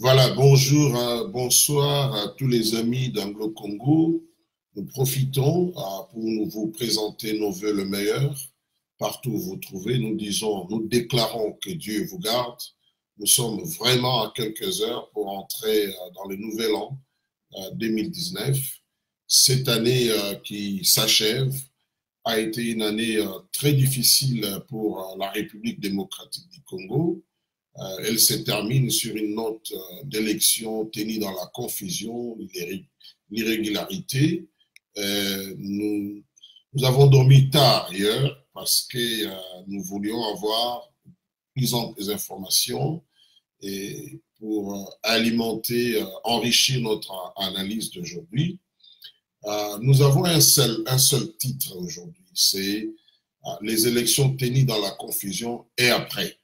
Voilà, bonjour, bonsoir à tous les amis d'Anglo-Congo. Nous profitons pour vous présenter nos vœux le meilleur. Partout où vous trouvez, nous déclarons que Dieu vous garde. Nous sommes vraiment à quelques heures pour entrer dans le nouvel an 2019. Cette année qui s'achève a été une année très difficile pour la République démocratique du Congo. Elle se termine sur une note d'élection tenue dans la confusion, l'irrégularité. Nous avons dormi tard hier parce que nous voulions avoir plus amples informations et pour alimenter, enrichir notre analyse d'aujourd'hui. Nous avons un seul titre aujourd'hui, c'est les élections tenues dans la confusion et après.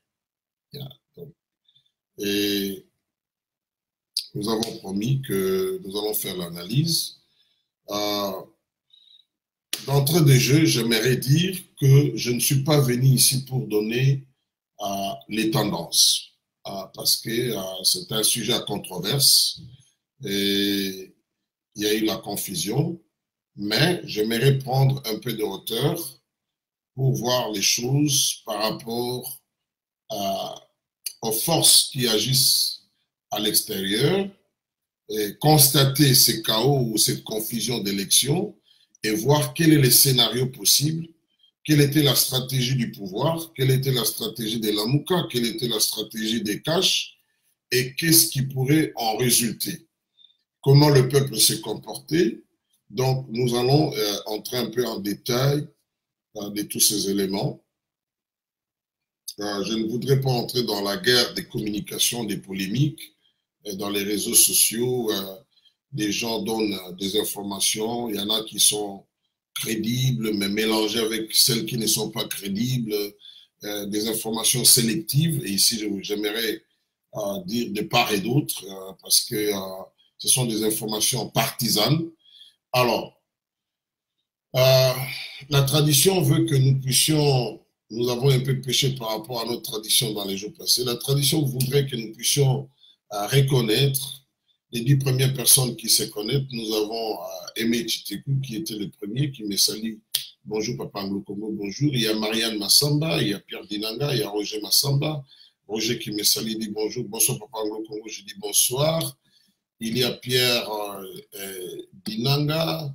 Et nous avons promis que nous allons faire l'analyse. D'entrée de jeu, j'aimerais dire que je ne suis pas venu ici pour donner les tendances, parce que c'est un sujet à controverse et il y a eu la confusion, mais j'aimerais prendre un peu de hauteur pour voir les choses par rapport aux forces qui agissent à l'extérieur, et constater ces chaos ou cette confusion d'élections et voir quel est le scénario possible, quelle était la stratégie du pouvoir, quelle était la stratégie de Lamuka, quelle était la stratégie des Cash et qu'est-ce qui pourrait en résulter. Comment le peuple s'est comporté. Donc, nous allons entrer un peu en détail de tous ces éléments. Je ne voudrais pas entrer dans la guerre des communications, des polémiques. Dans les réseaux sociaux, des gens donnent des informations. Il y en a qui sont crédibles, mais mélangées avec celles qui ne sont pas crédibles. Des informations sélectives. Et ici, j'aimerais dire de part et d'autre, parce que ce sont des informations partisanes. Alors, la tradition veut que nous avons un peu péché par rapport à notre tradition dans les jours passés. La tradition voudrait que nous puissions reconnaître les 10 premières personnes qui se connaissent. Nous avons Aimé Chiteku qui était le premier, qui me salue. Bonjour Papa Anglo-Congo, bonjour. Il y a Marianne Massamba, il y a Pierre Dinanga, il y a Roger Massamba. Roger qui me salue, dit bonjour. Bonsoir Papa Anglo-Congo, je dis bonsoir. Il y a Pierre Dinanga,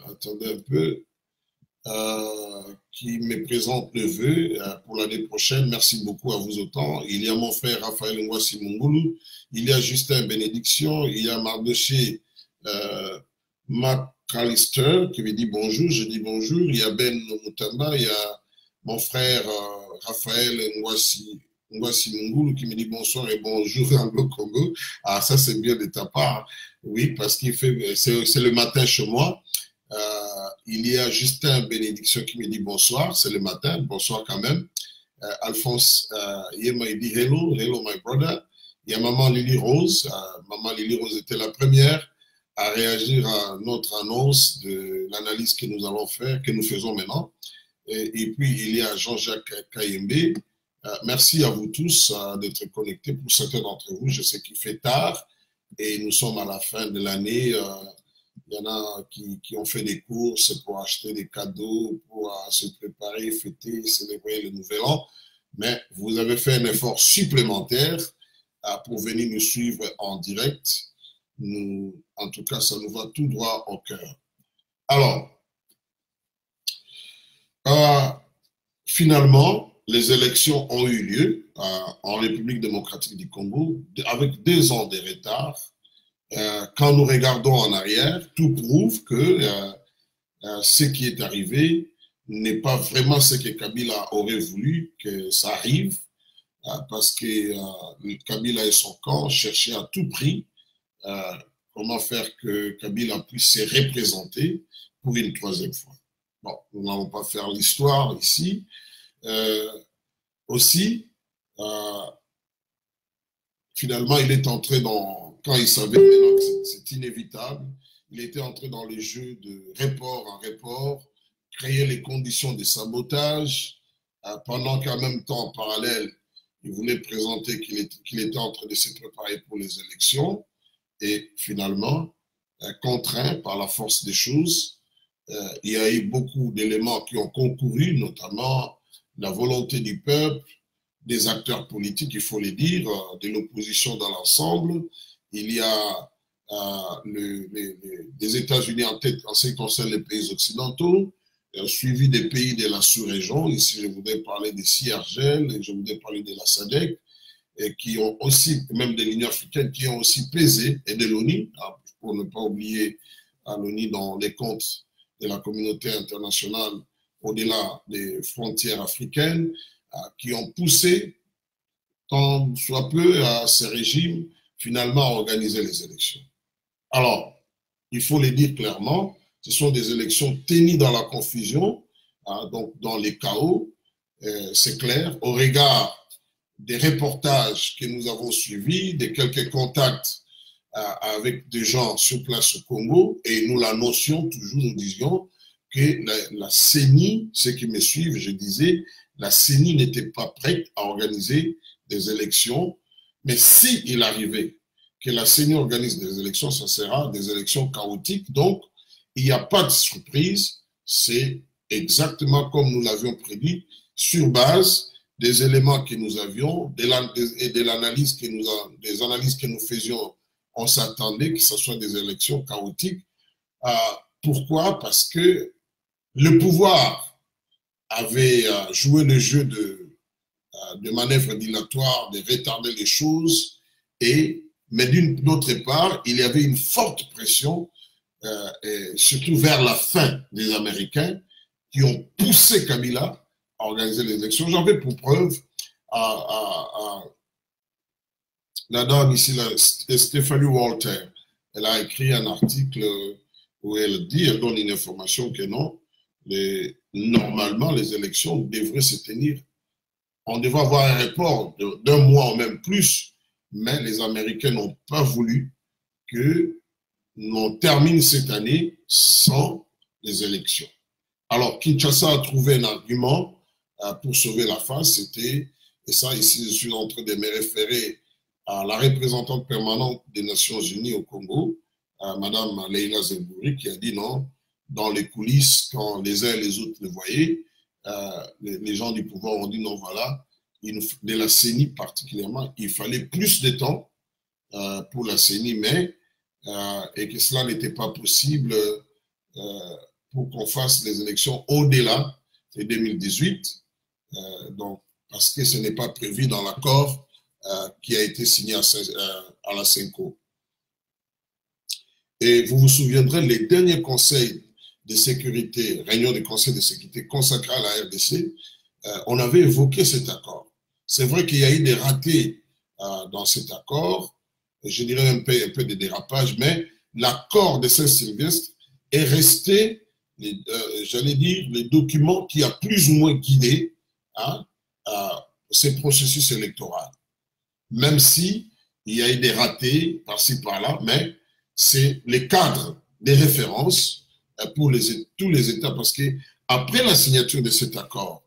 attendez un peu. Qui me présente le vœu pour l'année prochaine. Merci beaucoup à vous autant. Il y a mon frère Raphaël Ngwasi Mungulu, il y a Justin Bénédiction, il y a Mardoché McAllister qui me dit bonjour, je dis bonjour. Il y a Ben Mutamba, il y a mon frère Raphaël Ngwasi Mungulu qui me dit bonsoir et bonjour Anglo-Congo. Ah, ça c'est bien de ta part. Oui, parce qu'il fait, c'est le matin chez moi. Il y a Justin Bénédiction qui me dit bonsoir, c'est le matin, bonsoir quand même. Alphonse Yema, il dit hello, hello my brother. Il y a Maman Lily Rose. Maman Lily Rose était la première à réagir à notre annonce de l'analyse que nous allons faire, que nous faisons maintenant. Et puis, il y a Jean-Jacques Kayembe. Merci à vous tous d'être connectés. Pour certains d'entre vous, je sais qu'il fait tard et nous sommes à la fin de l'année. Il y en a qui ont fait des courses pour acheter des cadeaux, pour se préparer, fêter, célébrer le nouvel an. Mais vous avez fait un effort supplémentaire pour venir nous suivre en direct. En tout cas, ça nous va tout droit au cœur. Alors, finalement, les élections ont eu lieu en République démocratique du Congo avec 2 ans de retard. Quand nous regardons en arrière, tout prouve que ce qui est arrivé n'est pas vraiment ce que Kabila aurait voulu que ça arrive, parce que Kabila et son camp cherchaient à tout prix comment faire que Kabila puisse se représenter pour une 3e fois. Bon, nous n'allons pas faire l'histoire ici. Aussi, finalement, il est entré quand il savait que c'est inévitable, il était entré dans les jeux de report en report, créer les conditions de sabotage, pendant qu'en même temps, en parallèle, Il voulait présenter qu'il était en train de se préparer pour les élections et finalement, contraint par la force des choses, il y a eu beaucoup d'éléments qui ont concouru, notamment la volonté du peuple, des acteurs politiques, il faut le dire, de l'opposition dans l'ensemble. Il y a les États-Unis en tête en ce qui concerne les pays occidentaux, suivi des pays de la sous-région. Ici, je voudrais parler des CIRGL, et je voudrais parler de la SADC, et qui ont aussi, même de l'Union africaine, qui ont aussi pesé, et de l'ONU, pour ne pas oublier l'ONU dans les comptes de la communauté internationale au-delà des frontières africaines, qui ont poussé, tant soit peu, à ces régimes, finalement, à organiser les élections. Alors, il faut le dire clairement, ce sont des élections tenues dans la confusion, donc dans les chaos, c'est clair, au regard des reportages que nous avons suivis, de quelques contacts avec des gens sur place au Congo, et nous la notion, toujours nous disions, que la CENI, ceux qui me suivent, je disais, la CENI n'était pas prête à organiser des élections, mais si il arrivait que la CENI organise des élections, ça sera des élections chaotiques, donc il n'y a pas de surprise, c'est exactement comme nous l'avions prédit, sur base des éléments que nous avions et de l'analyse des analyses que nous faisions, on s'attendait que ce soit des élections chaotiques. Pourquoi? Parce que le pouvoir avait joué le jeu de manœuvres dilatoires, de retarder les choses, mais d'une autre part, il y avait une forte pression, surtout vers la fin des Américains, qui ont poussé Kabila à organiser les élections. J'en vais pour preuve la dame ici, Stéphanie Walter. Elle a écrit un article où elle dit, elle donne une information que non, normalement les élections devraient se tenir, on devrait avoir un report d'un mois ou même plus, mais les Américains n'ont pas voulu que l'on termine cette année sans les élections. Alors Kinshasa a trouvé un argument pour sauver la face, c'était, et ça ici je suis en train de me référer à la représentante permanente des Nations Unies au Congo, Madame Leila Zebouri, qui a dit non, dans les coulisses, quand les uns et les autres le voyaient, les gens du pouvoir ont dit non, voilà, de la CENI particulièrement, il fallait plus de temps pour la CENI, mais et que cela n'était pas possible pour qu'on fasse les élections au-delà de 2018, donc, parce que ce n'est pas prévu dans l'accord qui a été signé à la CENCO. Et vous vous souviendrez, les derniers conseils de sécurité, réunion des conseils de sécurité consacrés à la RDC, on avait évoqué cet accord. C'est vrai qu'il y a eu des ratés dans cet accord, je dirais un peu de dérapage, mais l'accord de Saint-Sylvestre est resté, j'allais dire, le document qui a plus ou moins guidé ces processus électoraux. Même si il y a eu des ratés par-ci par-là, mais c'est les cadres des références pour tous les États, parce que après la signature de cet accord,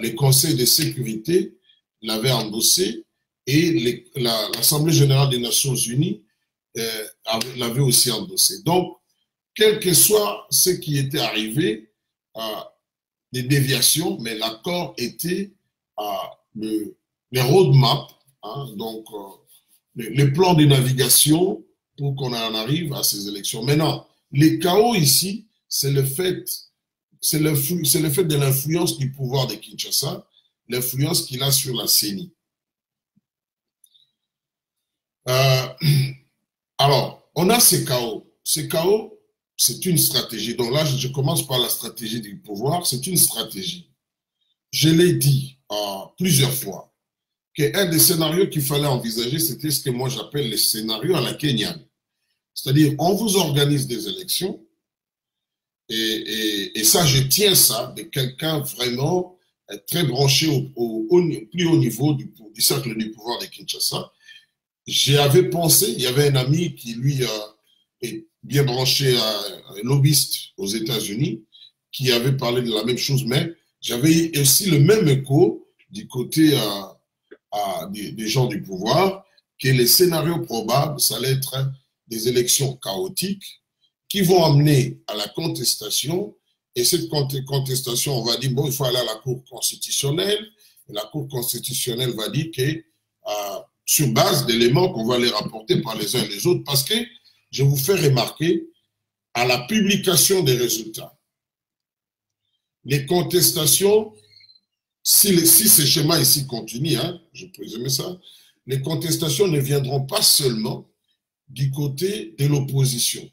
les conseils de sécurité l'avaient endossé et l'Assemblée générale des Nations Unies l'avait aussi endossé. Donc, quel que soit ce qui était arrivé, des déviations, mais l'accord était le roadmap, donc le plan de navigation pour qu'on en arrive à ces élections. Maintenant, les chaos ici, c'est le fait de l'influence du pouvoir de Kinshasa, l'influence qu'il a sur la CENI. Alors, on a ces chaos. Ces chaos, c'est une stratégie. Donc là, je commence par la stratégie du pouvoir. C'est une stratégie. Je l'ai dit plusieurs fois, qu'un des scénarios qu'il fallait envisager, c'était ce que moi j'appelle les scénarios à la kenyane. C'est-à-dire, on vous organise des élections, et ça, je tiens ça de quelqu'un vraiment très branché au plus haut niveau du cercle du pouvoir de Kinshasa. J'avais pensé, il y avait un ami qui, lui, est bien branché, un lobbyiste aux États-Unis, qui avait parlé de la même chose, mais j'avais aussi le même écho du côté des gens du pouvoir que les scénarios probables, ça allait être des élections chaotiques qui vont amener à la contestation. Et cette contestation, on va dire, bon, il faut aller à la Cour constitutionnelle. Et la Cour constitutionnelle va dire que, sur base d'éléments qu'on va les rapporter par les uns et les autres, parce que je vous fais remarquer, à la publication des résultats, les contestations, si ce schéma ici continue, hein, je présume ça, les contestations ne viendront pas seulement du côté de l'opposition.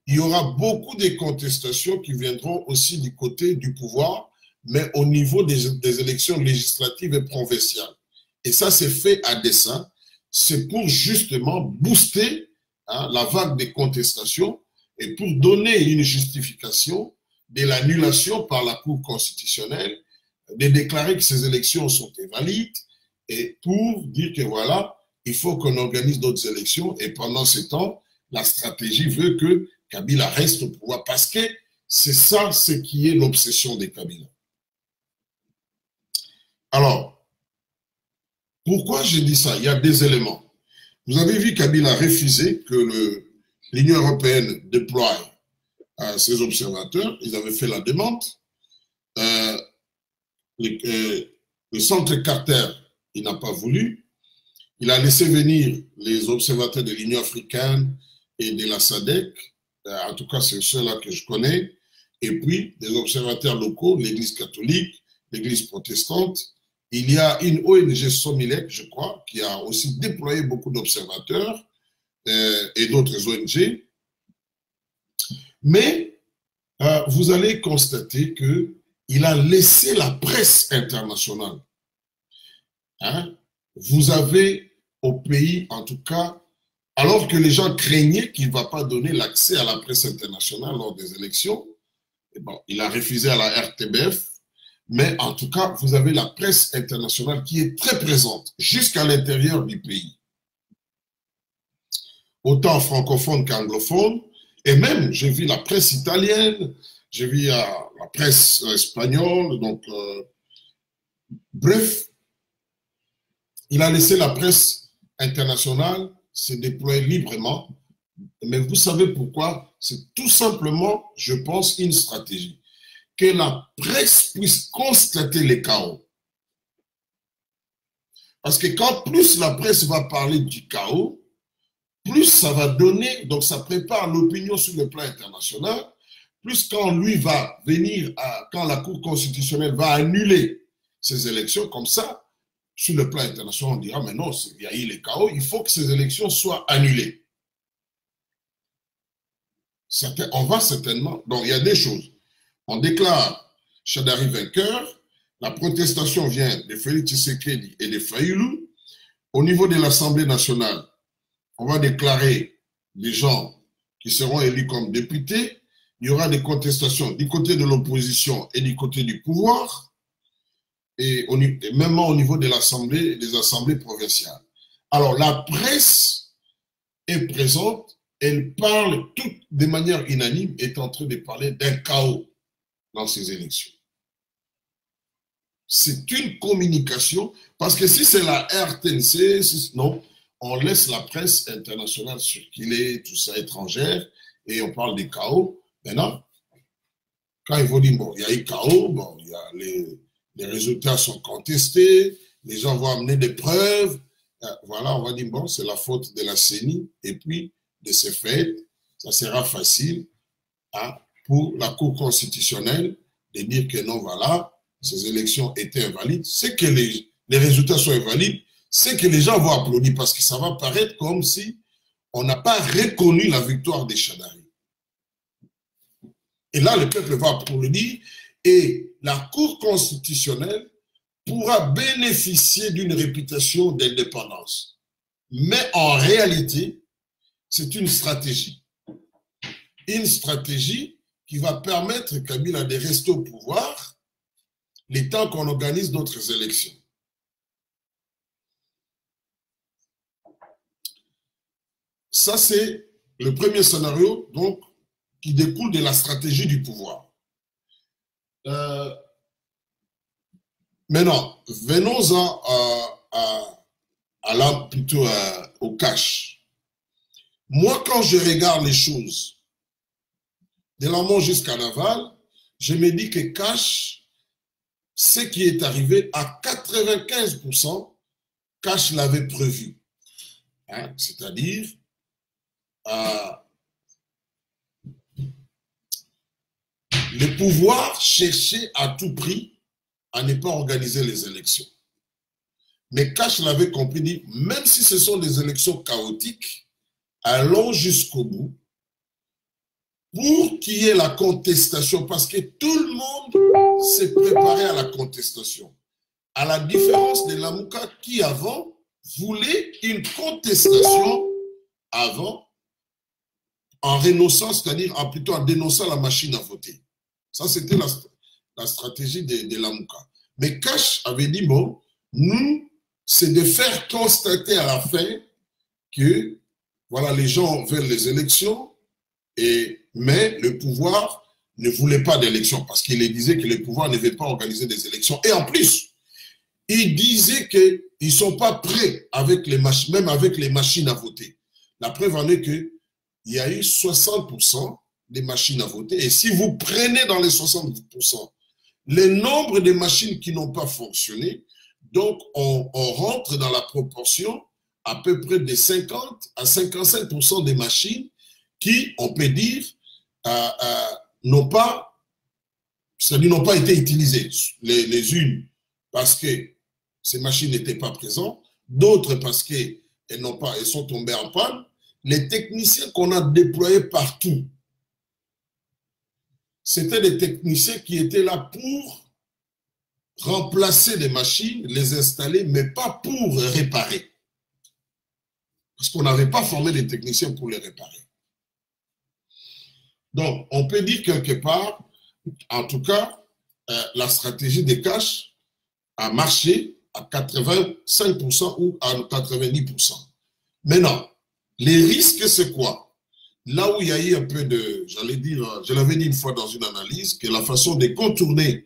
Il y aura beaucoup de contestations qui viendront aussi du côté du pouvoir, mais au niveau des élections législatives et provinciales. Et ça, c'est fait à dessein. C'est pour justement booster la vague des contestations et pour donner une justification de l'annulation par la Cour constitutionnelle, de déclarer que ces élections sont invalides et pour dire que voilà, il faut qu'on organise d'autres élections et pendant ce temps, la stratégie veut que Kabila reste au pouvoir parce que c'est ça ce qui est l'obsession de Kabila. Alors, pourquoi j'ai dit ça? Il y a des éléments. Vous avez vu Kabila refuser que l'Union européenne déploie ses observateurs. Ils avaient fait la demande. Le centre Carter, il n'a pas voulu. Il a laissé venir les observateurs de l'Union africaine et de la SADC. En tout cas, c'est ceux-là que je connais. Et puis, des observateurs locaux, l'Église catholique, l'Église protestante. Il y a une ONG Somilek, je crois, qui a aussi déployé beaucoup d'observateurs et d'autres ONG. Mais vous allez constater qu'il a laissé la presse internationale. Hein? Vous avez au pays, en tout cas, alors que les gens craignaient qu'il ne va pas donner l'accès à la presse internationale lors des élections, et bon, il a refusé à la RTBF, mais en tout cas, vous avez la presse internationale qui est très présente jusqu'à l'intérieur du pays. Autant francophone qu'anglophone, et même, j'ai vu la presse italienne, j'ai vu la presse espagnole, donc, bref, il a laissé la presse internationale se déployer librement, mais vous savez pourquoi? C'est tout simplement, je pense, une stratégie. Que la presse puisse constater les chaos. Parce que quand plus la presse va parler du chaos, plus ça va donner, donc ça prépare l'opinion sur le plan international, plus quand lui va venir, quand la Cour constitutionnelle va annuler ces élections comme ça, sur le plan international, on dira, mais non, il y a eu les chaos, il faut que ces élections soient annulées. On va certainement, donc il y a des choses. On déclare Shadari vainqueur, la protestation vient de Félix Tshisekedi et de Fayulu. Au niveau de l'Assemblée nationale, on va déclarer les gens qui seront élus comme députés. Il y aura des contestations du côté de l'opposition et du côté du pouvoir, et même au niveau de l'Assemblée et des assemblées provinciales. Alors, la presse est présente, elle parle toute de manière unanime, est en train de parler d'un chaos dans ces élections. C'est une communication, parce que si c'est la RTNC, non, on laisse la presse internationale circuler, tout ça, étrangère, et on parle des chaos. Maintenant, quand ils vont dire, bon, il y a eu chaos, bon, il y a les résultats sont contestés, les gens vont amener des preuves, voilà, on va dire, bon, c'est la faute de la CENI, et puis, de ces faits, ça sera facile pour la Cour constitutionnelle de dire que non, voilà, ces élections étaient invalides. C'est que les résultats sont invalides, c'est que les gens vont applaudir parce que ça va paraître comme si on n'a pas reconnu la victoire des Shadari. Et là, le peuple va applaudir et la Cour constitutionnelle pourra bénéficier d'une réputation d'indépendance. Mais en réalité, c'est une stratégie. Une stratégie qui va permettre Kabila de rester au pouvoir le temps qu'on organise d'autres élections. Ça, c'est le premier scénario donc, qui découle de la stratégie du pouvoir. Maintenant, venons-en plutôt au cash. Moi, quand je regarde les choses, de l'amont jusqu'à l'aval, je me dis que cash, ce qui est arrivé à 95%, Cash l'avait prévu. Hein, c'est-à-dire, le pouvoir cherchait à tout prix à ne pas organiser les élections. Mais Cash l'avait compris, dit, même si ce sont des élections chaotiques, allons jusqu'au bout pour qu'il y ait la contestation, parce que tout le monde s'est préparé à la contestation. À la différence de Lamouka qui, avant, voulait une contestation avant, en renonçant, c'est-à-dire plutôt en dénonçant la machine à voter. Ça, c'était la stratégie de Lamouka. Mais Cash avait dit, bon, nous, c'est de faire constater à la fin que, voilà, les gens veulent les élections, mais le pouvoir ne voulait pas d'élections, parce qu'il disait que le pouvoir ne veut pas organiser des élections. Et en plus, il disait qu'ils ne sont pas prêts, avec même avec les machines à voter. La preuve en est qu'il y a eu 60% des machines à voter. Et si vous prenez dans les 60%, le nombre de machines qui n'ont pas fonctionné, donc on rentre dans la proportion à peu près de 50 à 55% des machines qui, on peut dire, n'ont pas été utilisées. Les unes parce que ces machines n'étaient pas présentes, d'autres parce qu'elles sont tombées en panne. Les techniciens qu'on a déployés partout, c'était des techniciens qui étaient là pour remplacer les machines, les installer, mais pas pour réparer. Parce qu'on n'avait pas formé les techniciens pour les réparer. Donc, on peut dire quelque part, en tout cas, la stratégie des Cash a marché à 85% ou à 90%. Maintenant, les risques, c'est quoi? Là où il y a eu un peu de, j'allais dire, je l'avais dit une fois dans une analyse, que la façon de contourner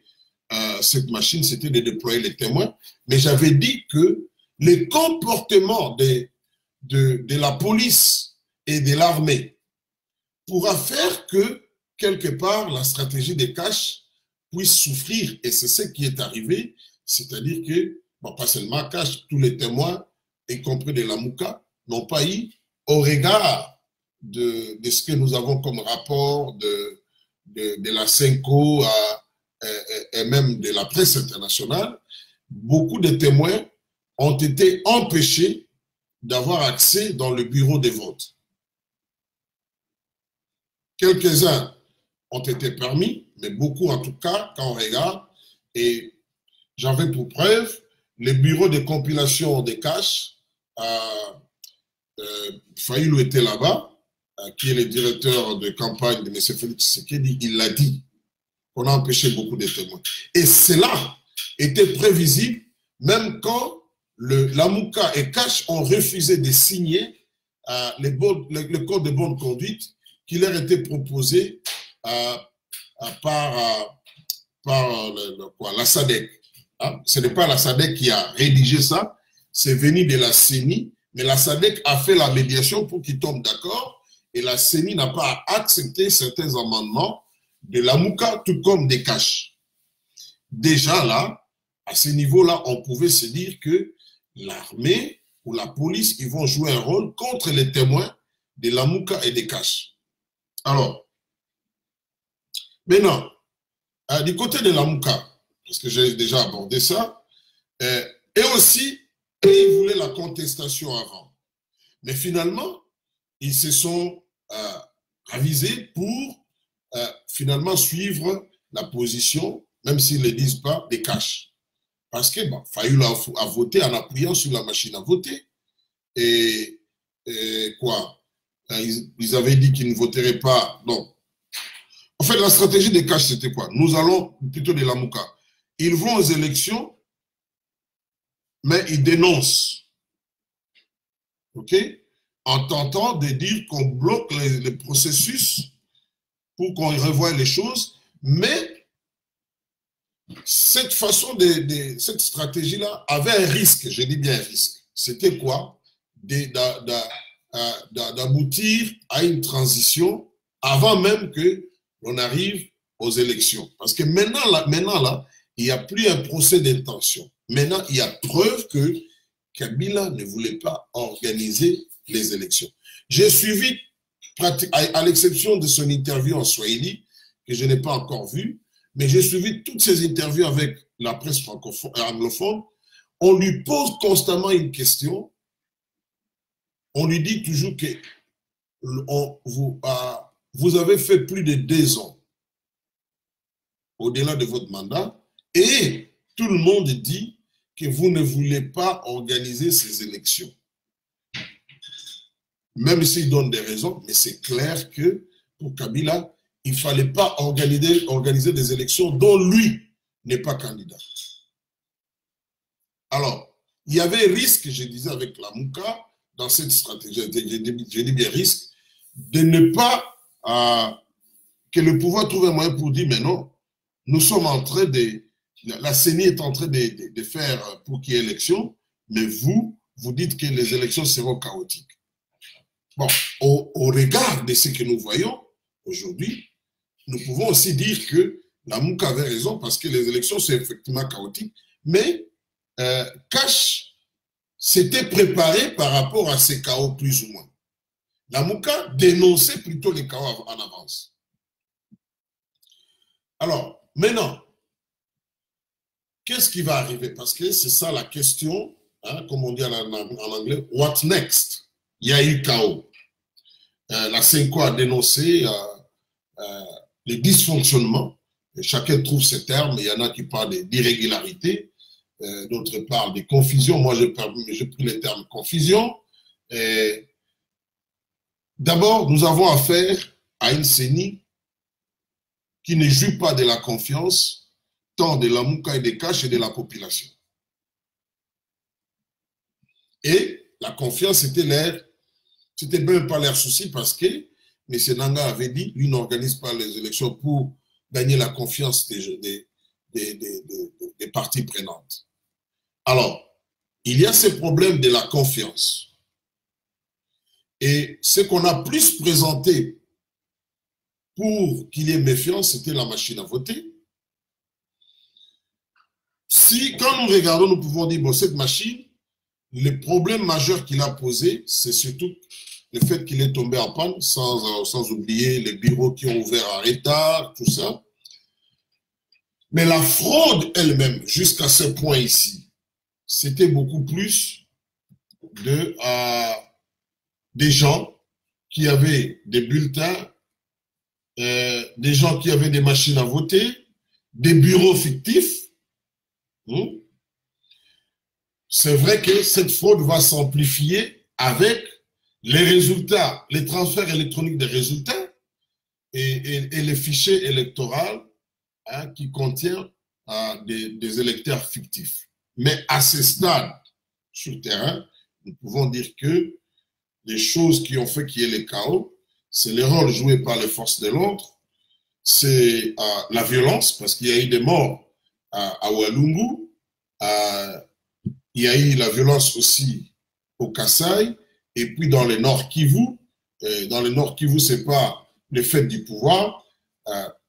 cette machine, c'était de déployer les témoins, mais j'avais dit que les comportements de la police et de l'armée pourra faire que, quelque part, la stratégie des Cash puisse souffrir. Et c'est ce qui est arrivé, c'est-à-dire que, bon, pas seulement Cash, tous les témoins, y compris de Lamouka, n'ont pas eu, au regard de ce que nous avons comme rapport de la CENCO et même de la presse internationale, beaucoup de témoins ont été empêchés d'avoir accès dans le bureau de vote. Quelques-uns ont été permis, mais beaucoup en tout cas, quand on regarde, et j'avais pour preuve le bureau de compilation des Cash, Faïlou était là-bas, qui est le directeur de campagne de M. Félix Tshisekedi, il l'a dit, qu'on a empêché beaucoup de témoins. Et cela était prévisible, même quand Lamouka et Cash ont refusé de signer le code de bonne conduite qui leur était proposé par la SADC. Hein? Ce n'est pas la SADC qui a rédigé ça, c'est venu de la CENI, mais la SADC a fait la médiation pour qu'ils tombent d'accord, et la CENI n'a pas accepté certains amendements de Lamouka, tout comme des Cash. Déjà là, à ce niveau-là, on pouvait se dire que l'armée ou la police, ils vont jouer un rôle contre les témoins de Lamouka et des Cash. Alors, maintenant, du côté de Lamouka, parce que j'ai déjà abordé ça, et aussi, ils voulaient la contestation avant. Mais finalement, ils se sont avisés pour finalement suivre la position, même s'ils ne le disent pas, des Cash. Parce que Fayoulou a voté en appuyant sur la machine à voter. Et quoi? Ils avaient dit qu'ils ne voteraient pas. Non. En fait, la stratégie des Cash, c'était quoi? Nous allons plutôt de Lamouka. Ils vont aux élections, mais ils dénoncent. OK? En tentant de dire qu'on bloque les processus pour qu'on revoie les choses, mais cette façon cette stratégie-là avait un risque, je dis bien un risque. C'était quoi? D'aboutir à une transition avant même que l'on arrive aux élections. Parce que maintenant là, il n'y a plus un procès d'intention. Maintenant, il y a preuve que Kabila ne voulait pas organiser les élections. J'ai suivi, à l'exception de son interview en Swahili, que je n'ai pas encore vue, mais j'ai suivi toutes ces interviews avec la presse anglophone. On lui pose constamment une question. On lui dit toujours que vous avez fait plus de 2 ans au-delà de votre mandat et tout le monde dit que vous ne voulez pas organiser ces élections. Même s'il donne des raisons, mais c'est clair que pour Kabila, il ne fallait pas organiser des élections dont lui n'est pas candidat. Alors, il y avait risque, je disais avec la Mouka, dans cette stratégie, je dis bien risque, de ne pas que le pouvoir trouve un moyen pour dire, mais non, nous sommes en train la CENI est en train de faire pour qu'il y ait élection, mais vous dites que les élections seront chaotiques. Bon, au regard de ce que nous voyons aujourd'hui, nous pouvons aussi dire que la Mouka avait raison parce que les élections sont effectivement chaotiques, mais Cash s'était préparé par rapport à ces chaos plus ou moins. La Mouka dénonçait plutôt les chaos en avance. Alors, maintenant, qu'est-ce qui va arriver? Parce que c'est ça la question, hein, comme on dit en anglais, what next? Il y a eu chaos. La CENCO a dénoncé les dysfonctionnements. Chacun trouve ses termes. Il y en a qui parlent d'irrégularité, d'autres parlent de confusion. Moi, j'ai pris le terme confusion. D'abord, nous avons affaire à une CENI qui ne joue pas de la confiance tant de la Mouka et des Cash et de la population. Et la confiance, c'était même pas leur souci parce que M. Nanga avait dit, lui n'organise pas les élections pour gagner la confiance des parties prenantes. Alors, il y a ces problèmes de la confiance. Et ce qu'on a plus présenté pour qu'il y ait méfiance, c'était la machine à voter. Quand nous regardons, nous pouvons dire, bon, cette machine, le problème majeur qu'il a posé, c'est surtout le fait qu'il est tombé en panne, sans oublier les bureaux qui ont ouvert en retard, tout ça. Mais la fraude elle-même, jusqu'à ce point ici, c'était beaucoup plus des gens qui avaient des bulletins, des gens qui avaient des machines à voter, des bureaux fictifs. C'est vrai que cette fraude va s'amplifier avec les résultats, les transferts électroniques des résultats et les fichiers électoraux qui contiennent des électeurs fictifs. Mais à ce stade, sur le terrain, nous pouvons dire que les choses qui ont fait qu'il y ait le chaos, c'est le rôle joué par les forces de l'ordre, c'est la violence, parce qu'il y a eu des morts à Walungu, il y a eu la violence aussi au Kasaï, et puis dans le Nord Kivu. Dans le Nord Kivu, ce n'est pas le fait du pouvoir.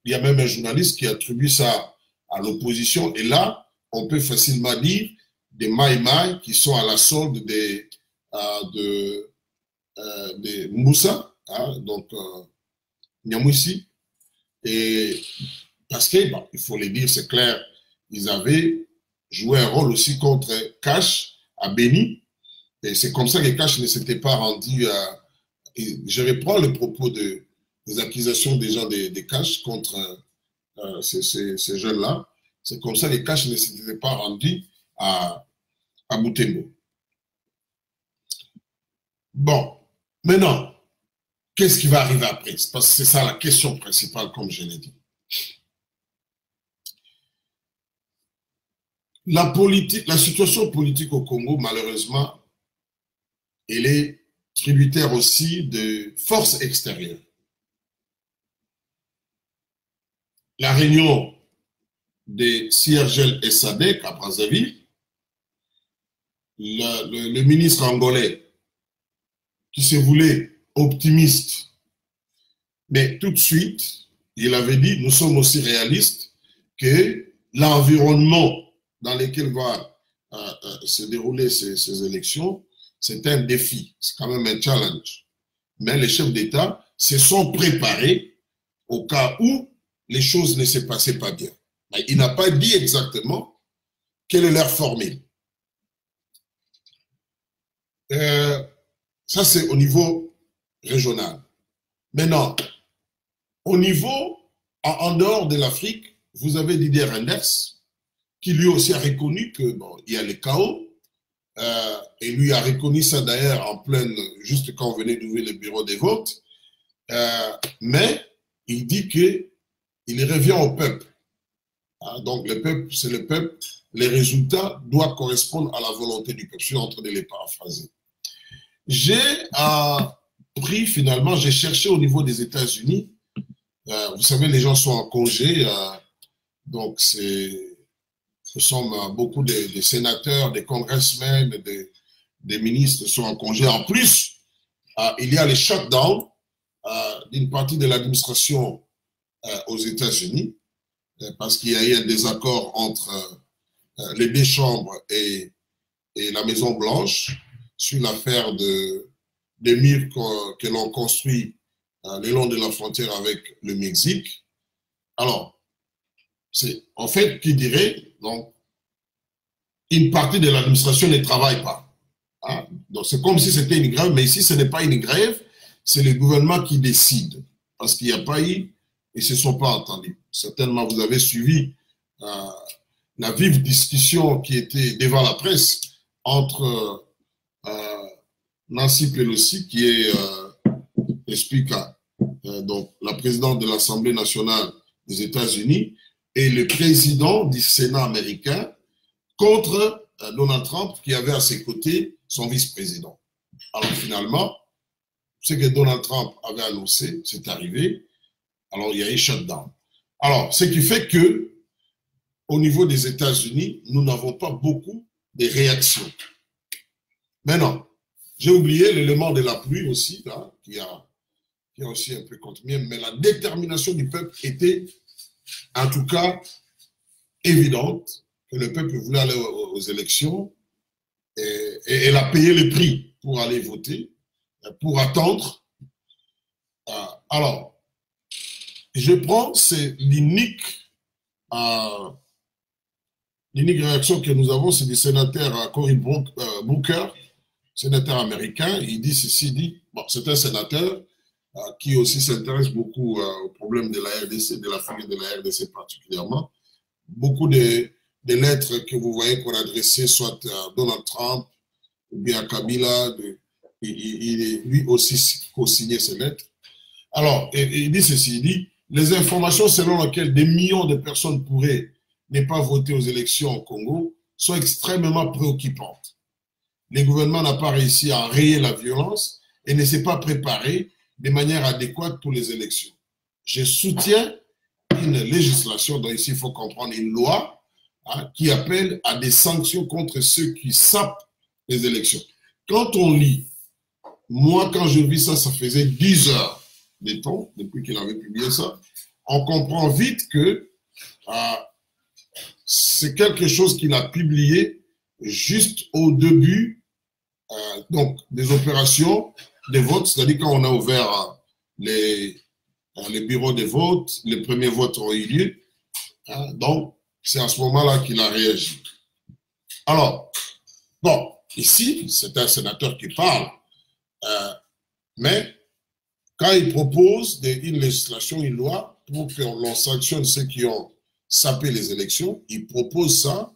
Il y a même un journaliste qui attribue ça à l'opposition. Et là, on peut facilement dire des Maïmaï qui sont à la solde de Moussa, donc Nyamouissi. Et parce que, bon, il faut le dire, c'est clair, ils avaient joué un rôle aussi contre Cash à Beni. Et c'est comme ça que Cash ne s'était pas rendu à... Je reprends le propos des accusations des gens de Cash contre ces jeunes-là. C'est comme ça que Cash ne s'était pas rendu à Butembo. Bon, maintenant, qu'est-ce qui va arriver après? Parce que c'est ça la question principale, comme je l'ai dit. La situation politique au Congo, malheureusement, elle est tributaire aussi de forces extérieures. La réunion des CIRGL et SADC à Brazzaville, le ministre angolais qui se voulait optimiste, mais tout de suite, il avait dit, nous sommes aussi réalistes, que l'environnement dans lequel va se dérouler ces élections, c'est un défi, c'est quand même un challenge. Mais les chefs d'État se sont préparés au cas où les choses ne se passaient pas bien. Mais il n'a pas dit exactement quelle est leur formule. Ça, c'est au niveau régional. Maintenant, au niveau, en dehors de l'Afrique, vous avez Didier Reynders, qui lui aussi a reconnu que bon, il y a le chaos, et lui a reconnu ça d'ailleurs en pleine, juste quand on venait d'ouvrir le bureau des votes, mais il dit qu'il revient au peuple. Donc le peuple, c'est le peuple, les résultats doivent correspondre à la volonté du peuple. Je suis en train de les paraphraser. J'ai pris finalement, j'ai cherché au niveau des États-Unis, vous savez, les gens sont en congé, donc ce sont beaucoup de sénateurs, des congressmen, des ministres sont en congé. En plus, il y a les shutdowns d'une partie de l'administration aux États-Unis, parce qu'il y a eu un désaccord entre les deux chambres et la Maison-Blanche sur l'affaire des murs que l'on construit le long de la frontière avec le Mexique. Alors, c'est en fait qui dirait, donc, une partie de l'administration ne travaille pas. Hein? Donc, c'est comme si c'était une grève, mais ici, ce n'est pas une grève, c'est le gouvernement qui décide. Parce qu'il n'y a pas eu, ils ne se sont pas entendus. Certainement, vous avez suivi la vive discussion qui était devant la presse entre Nancy Pelosi, qui est le Speaker, donc la présidente de l'Assemblée nationale des États-Unis, et le président du Sénat américain contre Donald Trump, qui avait à ses côtés son vice-président. Alors finalement, ce que Donald Trump avait annoncé, c'est arrivé. Alors il y a eu shutdown. Alors, ce qui fait que, au niveau des États-Unis, nous n'avons pas beaucoup de réactions. Maintenant, j'ai oublié l'élément de la pluie aussi, là, qui a aussi un peu contribué, mais la détermination du peuple était, en tout cas, évidente, que le peuple voulait aller aux élections, et elle a payé le prix pour aller voter, pour attendre. Alors, je prends, c'est l'unique réaction que nous avons, c'est du sénateur Cory Booker, sénateur américain. Il dit ceci, il dit, bon, c'est un sénateur qui aussi s'intéresse beaucoup au problème de la RDC, de l'Afrique et de la RDC particulièrement. Beaucoup de lettres que vous voyez qu'on a adressées, soit à Donald Trump ou bien à Kabila, lui aussi co-signé ces lettres. Alors, il dit ceci, il dit, les informations selon lesquelles des millions de personnes pourraient ne pas voter aux élections au Congo sont extrêmement préoccupantes. Le gouvernement n'a pas réussi à enrayer la violence et ne s'est pas préparé de manière adéquate pour les élections. Je soutiens une législation, donc ici il faut comprendre une loi qui appelle à des sanctions contre ceux qui sapent les élections. Quand on lit, moi quand je vis ça, ça faisait 10 heures de temps, depuis qu'il avait publié ça, on comprend vite que c'est quelque chose qu'il a publié juste au début donc, des opérations de vote, c'est-à-dire quand on a ouvert les bureaux de vote, les premiers votes ont eu lieu. Donc, c'est à ce moment-là qu'il a réagi. Alors, bon, ici, c'est un sénateur qui parle, mais quand il propose une législation, une loi, pour que l'on sanctionne ceux qui ont sapé les élections, il propose ça,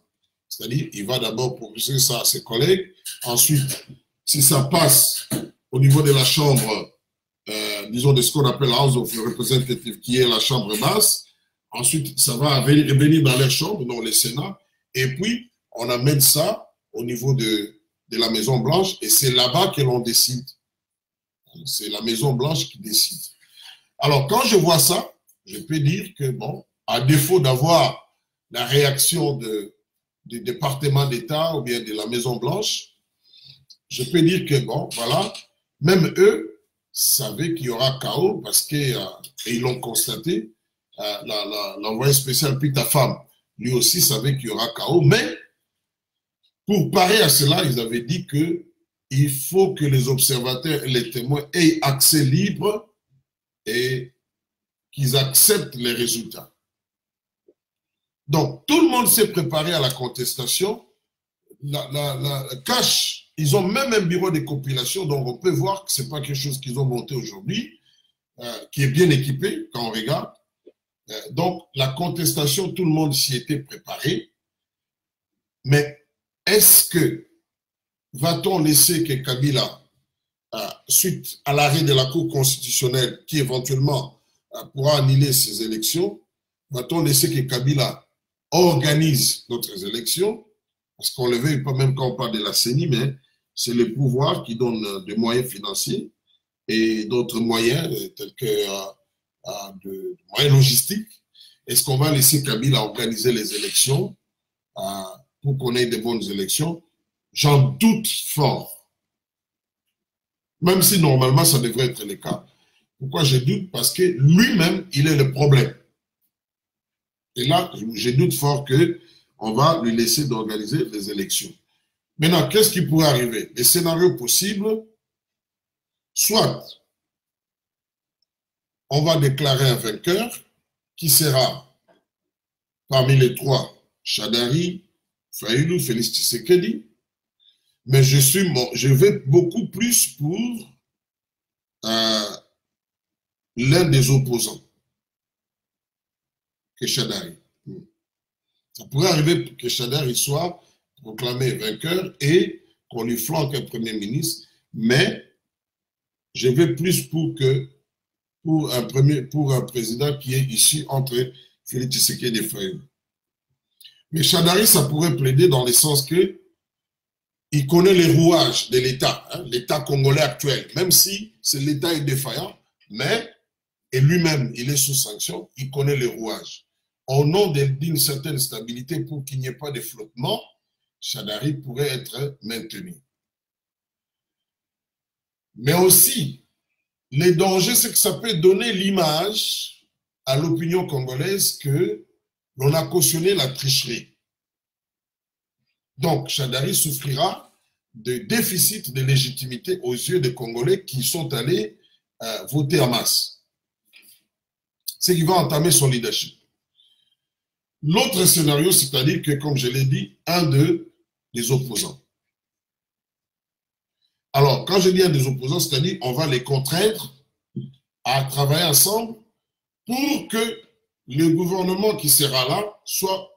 c'est-à-dire il va d'abord proposer ça à ses collègues, ensuite, si ça passe au niveau de la chambre, disons de ce qu'on appelle la House of Representatives, qui est la chambre basse, ensuite ça va revenir dans leur chambre, dans le Sénat, et puis on amène ça au niveau de la Maison Blanche, et c'est là-bas que l'on décide. C'est la Maison Blanche qui décide. Alors, quand je vois ça, je peux dire que, bon, à défaut d'avoir la réaction du département d'État ou bien de la Maison-Blanche, je peux dire que, bon, voilà, même eux savaient qu'il y aura chaos parce qu'ils l'ont constaté. L'envoyé spécial Peter Pham, lui aussi savait qu'il y aura chaos, mais pour parer à cela, ils avaient dit qu'il faut que les observateurs et les témoins aient accès libre et qu'ils acceptent les résultats. Donc, tout le monde s'est préparé à la contestation. Cash, ils ont même un bureau de compilation, donc on peut voir que ce n'est pas quelque chose qu'ils ont monté aujourd'hui, qui est bien équipé quand on regarde. Donc, la contestation, tout le monde s'y était préparé. Mais est-ce que va-t-on laisser que Kabila, suite à l'arrêt de la Cour constitutionnelle qui éventuellement pourra annuler ces élections, va-t-on laisser que Kabila organise d'autres élections? Parce qu'on le veut pas même quand on parle de la CENI, mais c'est le pouvoir qui donne des moyens financiers et d'autres moyens tels que de moyens logistiques. Est-ce qu'on va laisser Kabila organiser les élections pour qu'on ait de bonnes élections? J'en doute fort. Même si normalement ça devrait être le cas. Pourquoi je doute? Parce que lui-même, il est le problème. Et là, je doute fort qu'on va lui laisser d'organiser les élections. Maintenant, qu'est-ce qui pourrait arriver? Les scénarios possibles, soit on va déclarer un vainqueur qui sera parmi les trois, Shadari, Fayulu, Félix Tshisekedi, mais je vais beaucoup plus pour l'un des opposants que Shadari. Ça pourrait arriver que Shadari soit proclamé vainqueur et qu'on lui flanque un premier ministre, mais je vais plus pour un président qui est issu entre Félix Tshisekedi et Fayulu. Mais Shadari, ça pourrait plaider dans le sens que il connaît les rouages de l'État, l'État congolais actuel, même si l'État est défaillant, mais et lui-même, il est sous sanction, il connaît les rouages. Au nom d'une certaine stabilité, pour qu'il n'y ait pas de flottement, Shadari pourrait être maintenu. Mais aussi, les dangers, c'est que ça peut donner l'image à l'opinion congolaise que l'on a cautionné la tricherie. Donc, Shadari souffrira de déficit de légitimité aux yeux des Congolais qui sont allés voter en masse. C'est qu'il va entamer son leadership. L'autre scénario, c'est-à-dire que, comme je l'ai dit, un des opposants. Alors, quand je dis un des opposants, c'est-à-dire on va les contraindre à travailler ensemble pour que le gouvernement qui sera là soit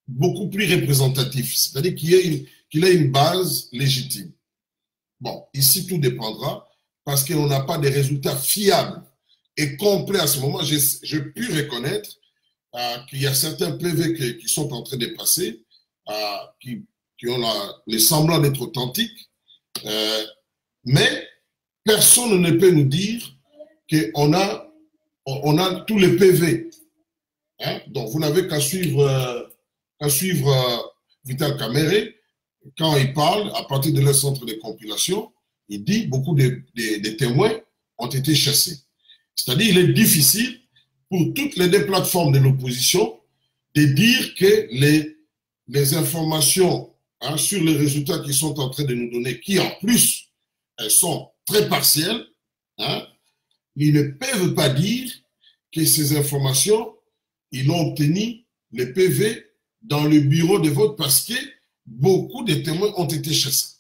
beaucoup plus représentatif, c'est-à-dire qu'il ait une base légitime. Bon, ici, tout dépendra parce qu'on n'a pas de résultats fiables et complets à ce moment. J'ai pu reconnaître qu'il y a certains PV qui sont en train de passer, qui ont le semblant d'être authentiques, mais personne ne peut nous dire qu'on a tous les PV. Donc, vous n'avez qu'à suivre Vital Kamerhe. Quand il parle, à partir de leur centre de compilation, il dit beaucoup de témoins ont été chassés. C'est-à-dire qu'il est difficile pour toutes les deux plateformes de l'opposition de dire que les informations sur les résultats qu'ils sont en train de nous donner, qui en plus elles sont très partielles, ils ne peuvent pas dire que ces informations, ils ont obtenu les PV dans le bureau de vote parce que beaucoup de témoins ont été chassés.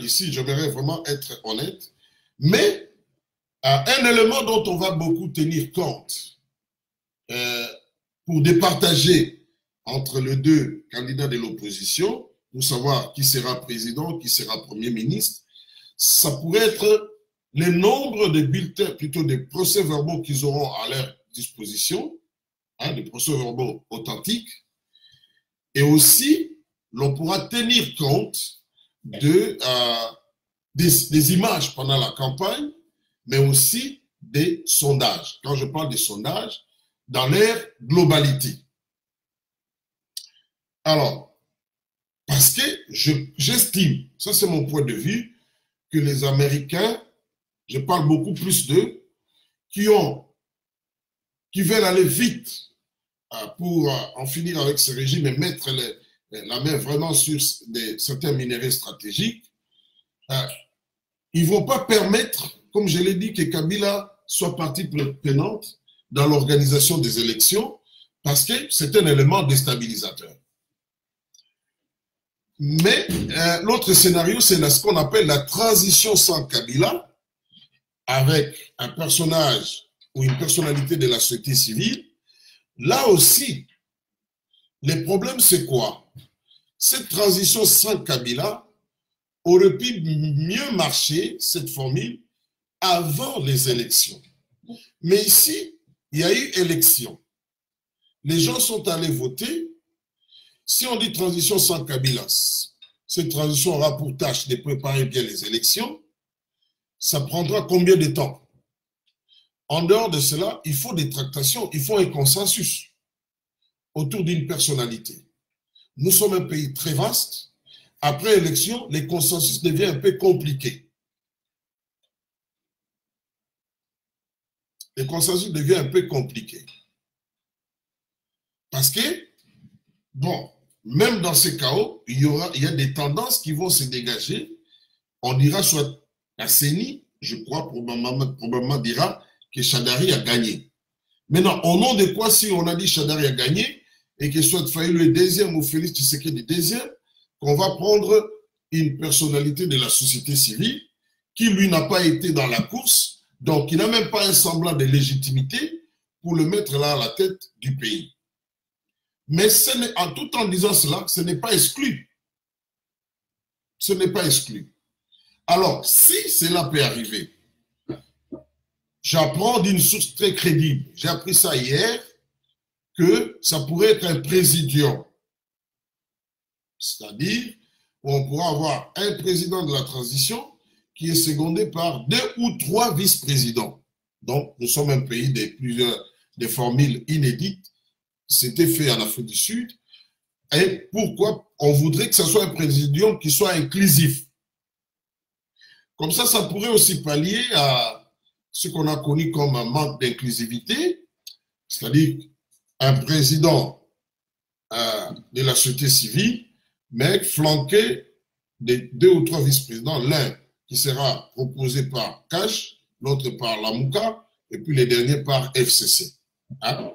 Ici, j'aimerais vraiment être honnête. Mais un élément dont on va beaucoup tenir compte pour départager entre les deux candidats de l'opposition, pour savoir qui sera président, qui sera premier ministre, ça pourrait être le nombre de bulletins, plutôt des procès-verbaux qu'ils auront à leur disposition, des procès-verbaux authentiques, et aussi, l'on pourra tenir compte des images pendant la campagne, mais aussi des sondages. Quand je parle des sondages, dans leur globalité. Alors, parce que j'estime, ça c'est mon point de vue, que les Américains, je parle beaucoup plus d'eux, qui veulent aller vite pour en finir avec ce régime et mettre la main vraiment sur certains minéraux stratégiques, ils ne vont pas permettre, comme je l'ai dit, que Kabila soit partie prenante dans l'organisation des élections, parce que c'est un élément déstabilisateur. Mais l'autre scénario, c'est ce qu'on appelle la transition sans Kabila, avec un personnage ou une personnalité de la société civile. Là aussi, le problème, c'est quoi? Cette transition sans Kabila aurait pu mieux marcher, cette formule, avant les élections. Mais ici, il y a eu élection. Les gens sont allés voter. Si on dit transition sans Kabila, cette transition aura pour tâche de préparer bien les élections. Ça prendra combien de temps? En dehors de cela, il faut des tractations, il faut un consensus autour d'une personnalité. Nous sommes un pays très vaste. Après élection, les consensus deviennent un peu compliqués. Les consensus deviennent un peu compliqués. Parce que, bon, même dans ces chaos, il y a des tendances qui vont se dégager. On dira soit la CENI, je crois, probablement dira que Chadari a gagné. Maintenant, au nom de quoi, si on a dit Chadari a gagné, et que soit Fayulu est deuxième ou Félix Tshisekedi deuxième, qu'on va prendre une personnalité de la société civile qui, lui, n'a pas été dans la course, donc il n'a même pas un semblant de légitimité pour le mettre là à la tête du pays. Mais tout en disant cela, ce n'est pas exclu. Ce n'est pas exclu. Alors, si cela peut arriver, j'apprends d'une source très crédible, j'ai appris ça hier, que ça pourrait être un présidium. C'est-à-dire, on pourra avoir un président de la transition qui est secondé par 2 ou 3 vice-présidents. Donc, nous sommes un pays de formules inédites. C'était fait en Afrique du Sud. Et pourquoi on voudrait que ce soit un présidium qui soit inclusif? Comme ça pourrait aussi pallier à ce qu'on a connu comme un manque d'inclusivité, c'est-à-dire un président de la société civile, mais flanqué de 2 ou 3 vice-présidents, l'un qui sera proposé par Cash, l'autre par Lamouka, et puis les derniers par FCC. Hein?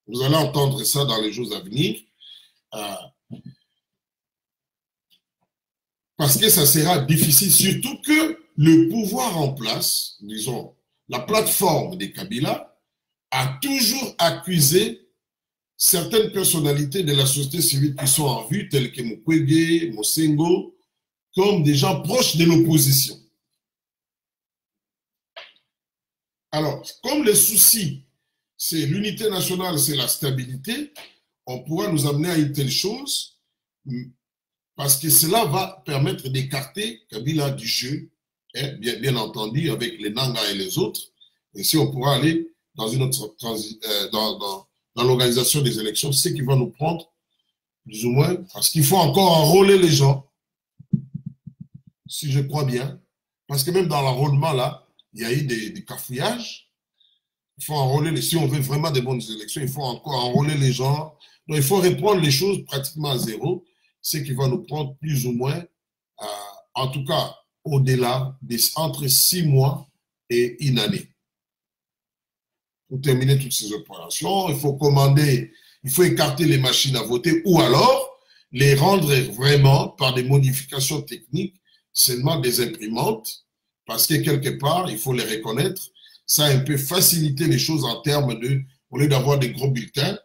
Vous allez entendre ça dans les jours à venir, parce que ça sera difficile, surtout que le pouvoir en place, disons, la plateforme des Kabila, a toujours accusé certaines personnalités de la société civile qui sont en vue, telles que Mukwege, Mosengo, comme des gens proches de l'opposition. Alors, comme le souci, c'est l'unité nationale, c'est la stabilité, on pourra nous amener à une telle chose, parce que cela va permettre d'écarter Kabila du jeu, hein, bien entendu, avec les Nanga et les autres, et si on pourra aller dans une autre dans l'organisation des élections, c'est qui va nous prendre, plus ou moins, parce qu'il faut encore enrôler les gens, si je crois bien, parce que même dans l'enrôlement, là, il y a eu des cafouillages. Il faut enrôler, si on veut vraiment des bonnes élections, il faut encore enrôler les gens. Donc, il faut reprendre les choses pratiquement à zéro, ce qui va nous prendre plus ou moins, en tout cas, au-delà, entre 6 mois et 1 année. Pour terminer toutes ces opérations, il faut commander, il faut écarter les machines à voter ou alors les rendre vraiment par des modifications techniques, seulement des imprimantes, parce que quelque part, il faut les reconnaître, ça a un peu facilité les choses en termes de, au lieu d'avoir des gros bulletins,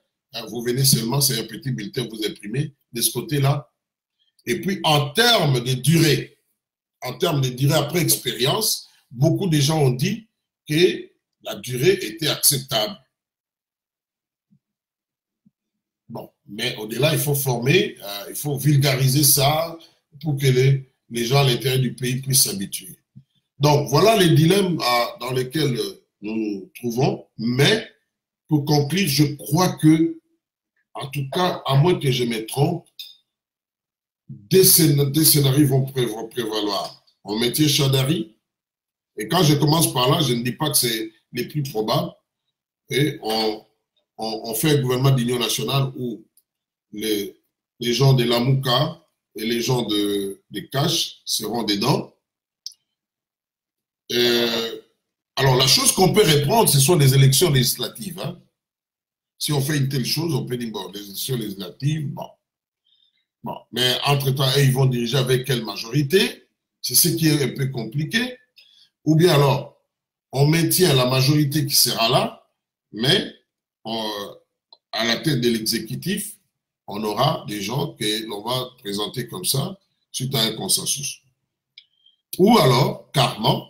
vous venez seulement, c'est un petit bulletin, vous imprimez de ce côté-là. Et puis, en termes de durée après expérience, beaucoup de gens ont dit que la durée était acceptable. Bon, mais au-delà, il faut former, il faut vulgariser ça pour que les gens à l'intérieur du pays puissent s'habituer. Donc, voilà les dilemmes dans lesquels nous nous trouvons, mais pour conclure, je crois que, en tout cas, à moins que je me trompe, des scénarios vont prévaloir. On mettait Chadari, et quand je commence par là, je ne dis pas que c'est les plus probables, et on fait un gouvernement d'union nationale où les gens de Lamouka et les gens de Cache seront dedans. Alors, la chose qu'on peut répondre, ce sont les élections législatives. Hein. Si on fait une telle chose, on peut dire, bon, les élections législatives, bon. Bon. Mais entre-temps, ils vont diriger avec quelle majorité? C'est ce qui est un peu compliqué. Ou bien alors, on maintient la majorité qui sera là, mais à la tête de l'exécutif, on aura des gens que l'on va présenter comme ça, suite à un consensus. Ou alors, carrément,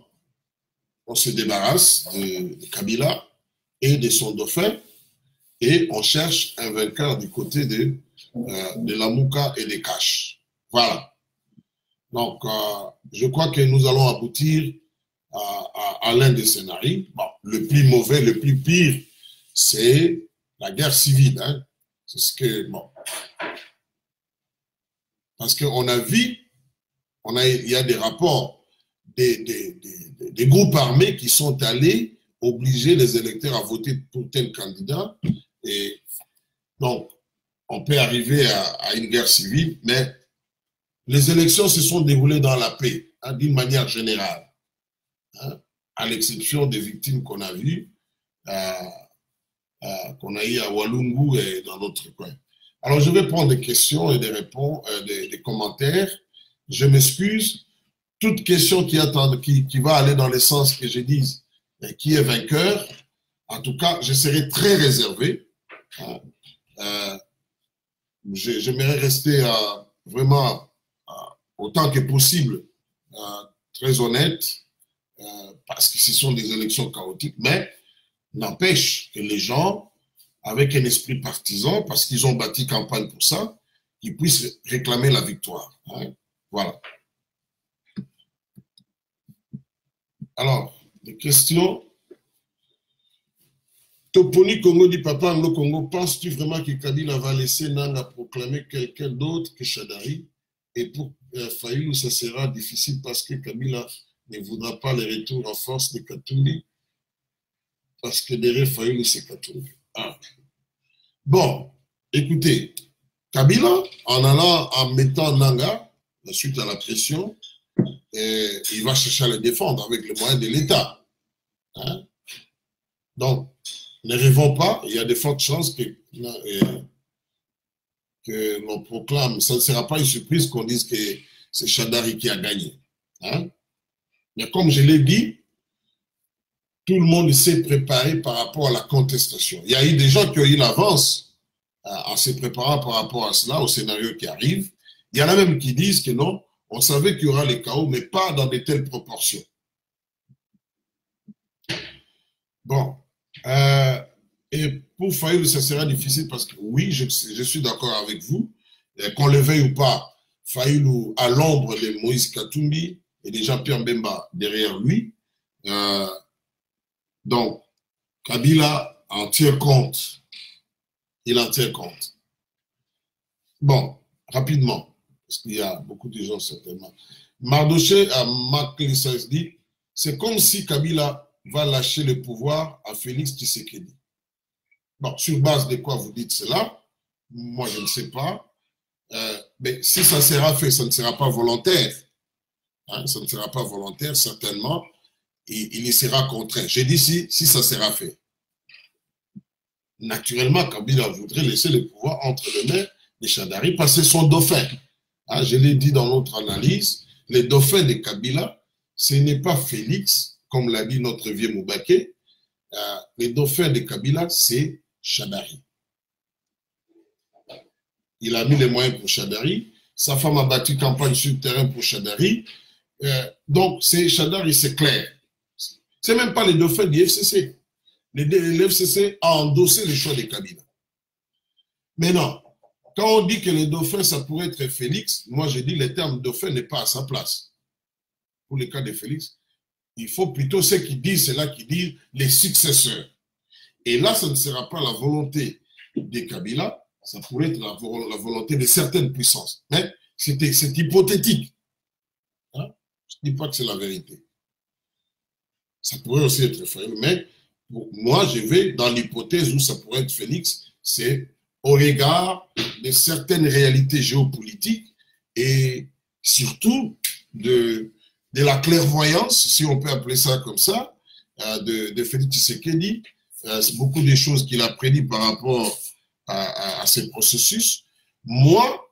on se débarrasse de Kabila et de son dauphin et on cherche un vainqueur du côté de Lamouka et des Caches. Voilà. Donc, je crois que nous allons aboutir à l'un des scénarios. Bon, le plus mauvais, le plus pire, c'est la guerre civile. Hein. C'est ce que, bon. Parce qu'on a vu, il y a des rapports des groupes armés qui sont allés obliger les électeurs à voter pour tel candidat. Et donc, on peut arriver à une guerre civile, mais les élections se sont déroulées dans la paix, hein, d'une manière générale, hein, à l'exception des victimes qu'on a vues, qu'on a eues à Walungu et dans d'autres coins. Alors, je vais prendre des questions et des réponses, des commentaires. Je m'excuse. Toute question qui va aller dans le sens que je dise qui est vainqueur, en tout cas, je serai très réservé. J'aimerais rester vraiment autant que possible très honnête parce que ce sont des élections chaotiques, mais n'empêche que les gens, avec un esprit partisan, parce qu'ils ont bâti campagne pour ça, qu'ils puissent réclamer la victoire. Hein. Voilà. Alors, des questions. Toponi Congo dit Papa Anglo Congo, penses-tu vraiment que Kabila va laisser Nanga proclamer quelqu'un d'autre que Chadari? Et pour Fayulu, ça sera difficile parce que Kabila ne voudra pas le retour en force de Katumbi. Parce que derrière Fayulu, c'est Katumbi. Ah. Bon, écoutez, Kabila, en mettant Nanga, suite à la pression, il va chercher à le défendre avec les moyens de l'État. Hein? Donc, ne rêvons pas, il y a de fortes chances que l'on proclame, ça ne sera pas une surprise qu'on dise que c'est Chadari qui a gagné. Hein? Mais comme je l'ai dit, tout le monde s'est préparé par rapport à la contestation. Il y a eu des gens qui ont eu l'avance en se préparant par rapport à cela, au scénario qui arrive. Il y en a même qui disent que non, on savait qu'il y aura les chaos, mais pas dans de telles proportions. Bon. Et pour Fayulu, ça sera difficile parce que oui, je suis d'accord avec vous. Qu'on le veuille ou pas, Fayulu à l'ombre de Moïse Katumbi et de Jean-Pierre Bemba derrière lui. Donc, Kabila en tient compte. Il en tient compte. Bon, rapidement. Parce qu'il y a beaucoup de gens certainement. Mardoché à Maklissas dit, c'est comme si Kabila va lâcher le pouvoir à Félix Tshisekedi. Bon, sur base de quoi vous dites cela? Moi, je ne sais pas. Mais si ça sera fait, ça ne sera pas volontaire. Hein, ça ne sera pas volontaire, certainement. Il y sera contraint. J'ai dit si ça sera fait. Naturellement, Kabila voudrait laisser le pouvoir entre les mains de Chadari parce que c'est son dauphin. Hein, je l'ai dit dans notre analyse, les dauphins de Kabila, ce n'est pas Félix, comme l'a dit notre vieux Moubaké. Les dauphins de Kabila, c'est Chadari. Il a mis les moyens pour Chadari. Sa femme a battu campagne sur le terrain pour Chadari. Donc, c'est Chadari, c'est clair. Ce n'est même pas les dauphins du FCC. Le FCC a endossé le choix de Kabila. Mais non, quand on dit que les dauphins, ça pourrait être Félix, moi je dis le terme dauphin n'est pas à sa place. Pour le cas de Félix, il faut plutôt ceux qui disent, c'est là qui disent les successeurs. Et là, ça ne sera pas la volonté des Kabila, ça pourrait être la volonté de certaines puissances. Mais c'est hypothétique. Hein? Je ne dis pas que c'est la vérité. Ça pourrait aussi être Fayulu, mais moi, je vais dans l'hypothèse où ça pourrait être Félix, c'est au regard de certaines réalités géopolitiques et surtout de la clairvoyance, si on peut appeler ça comme ça, de Félix Tshisekedi. C'est beaucoup de choses qu'il a prédit par rapport à ces processus. Moi,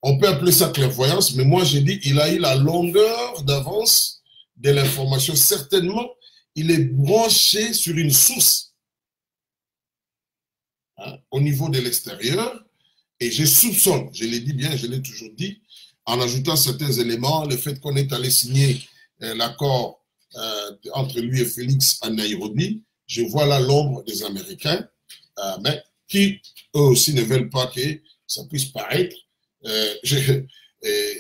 on peut appeler ça clairvoyance, mais moi, j'ai dit il a eu la longueur d'avance de l'information. Certainement, il est branché sur une source au niveau de l'extérieur. Et je soupçonne, je l'ai dit bien, je l'ai toujours dit, en ajoutant certains éléments, le fait qu'on est allé signer l'accord entre lui et Félix à Nairobi, je vois là l'ombre des Américains, mais qui, eux aussi, ne veulent pas que ça puisse paraître.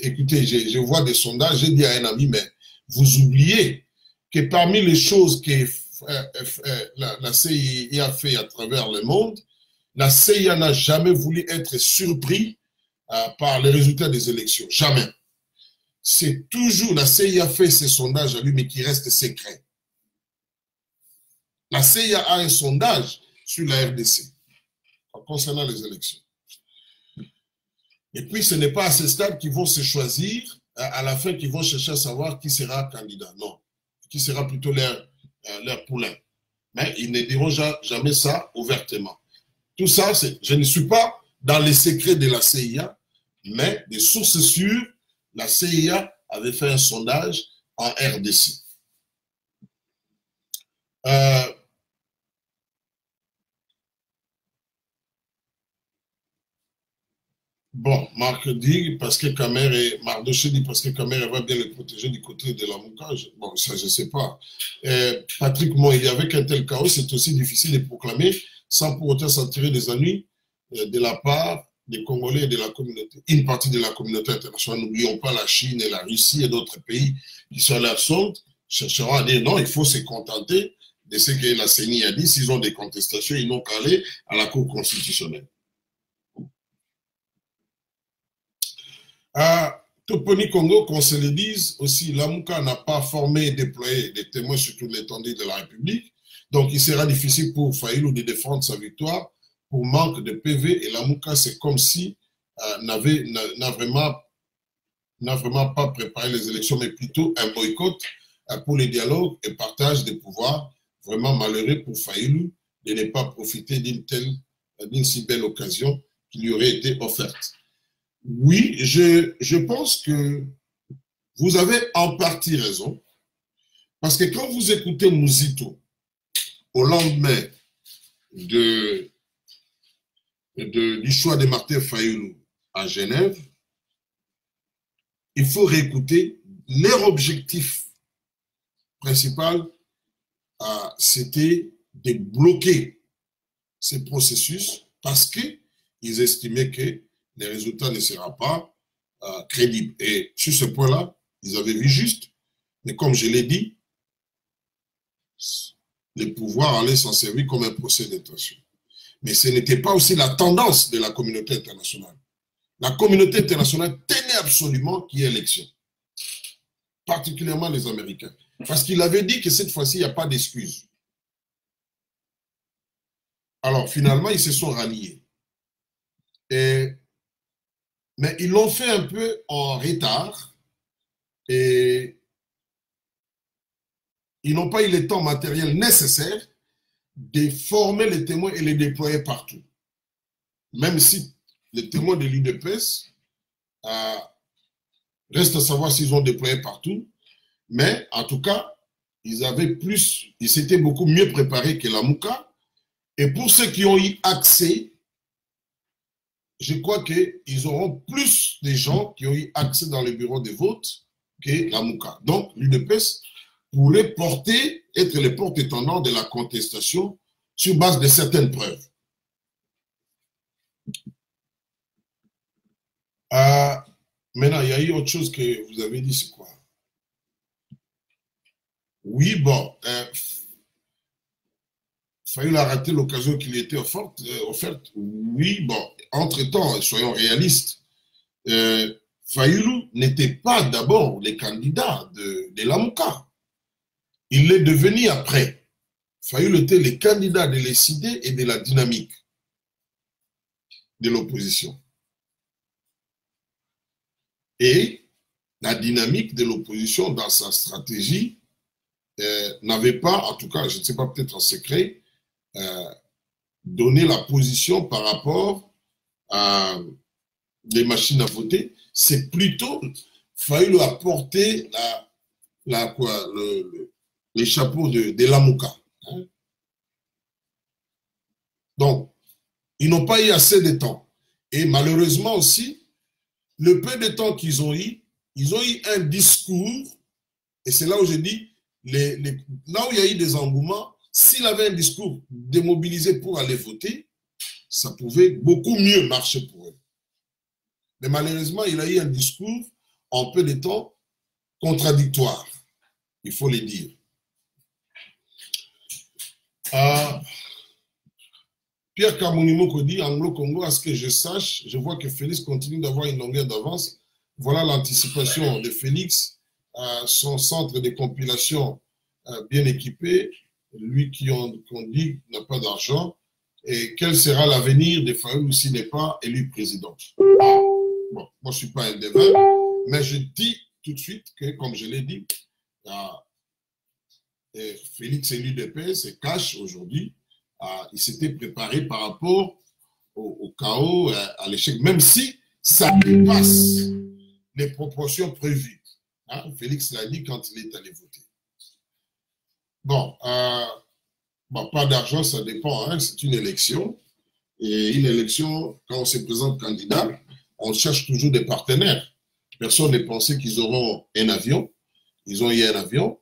Écoutez, je vois des sondages, j'ai dit à un ami, mais vous oubliez que parmi les choses que la CIA a fait à travers le monde, la CIA n'a jamais voulu être surpris par les résultats des élections. Jamais. C'est toujours, la CIA fait ses sondages à lui, mais qui restent secrets. La CIA a un sondage sur la RDC concernant les élections. Et puis, ce n'est pas à ce stade qu'ils vont se choisir, à la fin qu'ils vont chercher à savoir qui sera candidat. Non, qui sera plutôt leur poulain. Mais ils ne diront jamais ça ouvertement. Tout ça, je ne suis pas dans les secrets de la CIA, mais des sources sûres, la CIA avait fait un sondage en RDC. Bon, Marc dit, parce que Kamer et Mardoché dit, parce que Kamer va bien les protéger du côté de la Moukage. Bon, ça, je ne sais pas. Patrick, moi, avec un tel chaos, c'est aussi difficile de proclamer sans pour autant s'en tirer des ennuis de la part des Congolais et de la communauté, une partie de la communauté internationale. N'oublions pas la Chine et la Russie et d'autres pays qui sont là, chercheront à dire non, il faut se contenter de ce que la CENI a dit. S'ils ont des contestations, ils n'ont qu'à aller à la Cour constitutionnelle. À Toponi Congo, qu'on se le dise aussi, Lamouka n'a pas formé et déployé des témoins sur toute l'étendue de la République. Donc, il sera difficile pour Fayulu de défendre sa victoire pour manque de PV. Et Lamouka, c'est comme si n'a vraiment pas préparé les élections, mais plutôt un boycott pour les dialogues et partage des pouvoirs. Vraiment malheureux pour Fayulu de ne pas profiter d'une si belle occasion qui lui aurait été offerte. Oui, je pense que vous avez en partie raison, parce que quand vous écoutez Mouzito au lendemain du choix de Martin Fayulu à Genève, il faut réécouter leur objectif principal, c'était de bloquer ce processus parce qu'ils estimaient que les résultats ne seront pas crédibles. Et sur ce point-là, ils avaient vu juste. Mais comme je l'ai dit, les pouvoirs allaient s'en servir comme un procès d'intention. Mais ce n'était pas aussi la tendance de la communauté internationale. La communauté internationale tenait absolument qu'il y ait élection. Particulièrement les Américains. Parce qu'il avait dit que cette fois-ci, il n'y a pas d'excuses. Alors, finalement, ils se sont ralliés. Mais ils l'ont fait un peu en retard et ils n'ont pas eu le temps matériel nécessaire de former les témoins et les déployer partout. Même si les témoins de l'UDPS reste à savoir s'ils ont déployé partout, mais en tout cas, ils s'étaient beaucoup mieux préparés que la Mouka. Et pour ceux qui ont eu accès, je crois qu'ils auront plus de gens qui ont eu accès dans les bureaux de vote que la Mouka. Donc, l'UDPS pourrait être le porte-étendard de la contestation sur base de certaines preuves. Maintenant, il y a eu autre chose que vous avez dit, c'est quoi? Oui, bon, Fayulu a raté l'occasion qui lui était offerte. Oui, bon, entre-temps, soyons réalistes, Fayulu n'était pas d'abord le candidat de Lamuka. Il l'est devenu après. Fayulu était le candidat de l'ECD et de la dynamique de l'opposition. Et la dynamique de l'opposition dans sa stratégie n'avait pas, en tout cas, je ne sais pas, peut-être en secret, donné la position par rapport à les machines à voter. C'est plutôt, Fayulu a porté les chapeaux de Lamuka. Hein? Donc, ils n'ont pas eu assez de temps. Et malheureusement aussi, le peu de temps qu'ils ont eu, ils ont eu un discours, et c'est là où je dis, là où il y a eu des engouements, s'il avait un discours démobilisé pour aller voter, ça pouvait beaucoup mieux marcher pour eux. Mais malheureusement, il a eu un discours en peu de temps contradictoire, il faut le dire. Pierre Kamounimoko dit, Anglo-Congo, à ce que je sache, je vois que Félix continue d'avoir une longueur d'avance. Voilà l'anticipation de Félix, son centre de compilation bien équipé, lui qu'on dit n'a pas d'argent. Et quel sera l'avenir de Fayulu s'il n'est pas élu président? Bon, moi, je ne suis pas un devin, mais je dis tout de suite que, comme je l'ai dit, Félix élu d'EPS et Cash aujourd'hui, il s'était préparé par rapport au chaos, à l'échec, même si ça dépasse les proportions prévues. Hein? Félix l'a dit quand il est allé voter. Bon, pas d'argent, ça dépend, hein? C'est une élection. Et une élection, quand on se présente candidat, on cherche toujours des partenaires. Personne ne pensait qu'ils auront un avion. Ils ont eu un avion.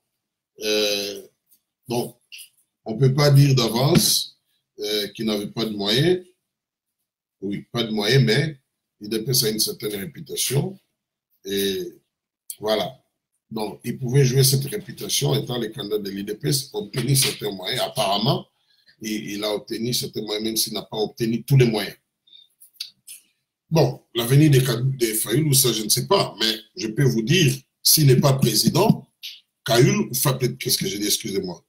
Donc, on ne peut pas dire d'avance qu'ils n'avaient pas de moyens. Oui, pas de moyens, mais l'IDPS a une certaine réputation. Et voilà. Donc, ils pouvaient jouer cette réputation étant les candidats de l'IDPS, obtenir certains moyens. Apparemment, il a obtenu certains moyens, même s'il n'a pas obtenu tous les moyens. Bon, l'avenir de Fayulu, ça, je ne sais pas, mais je peux vous dire, s'il n'est pas président, qu'est-ce que j'ai dit, excusez-moi,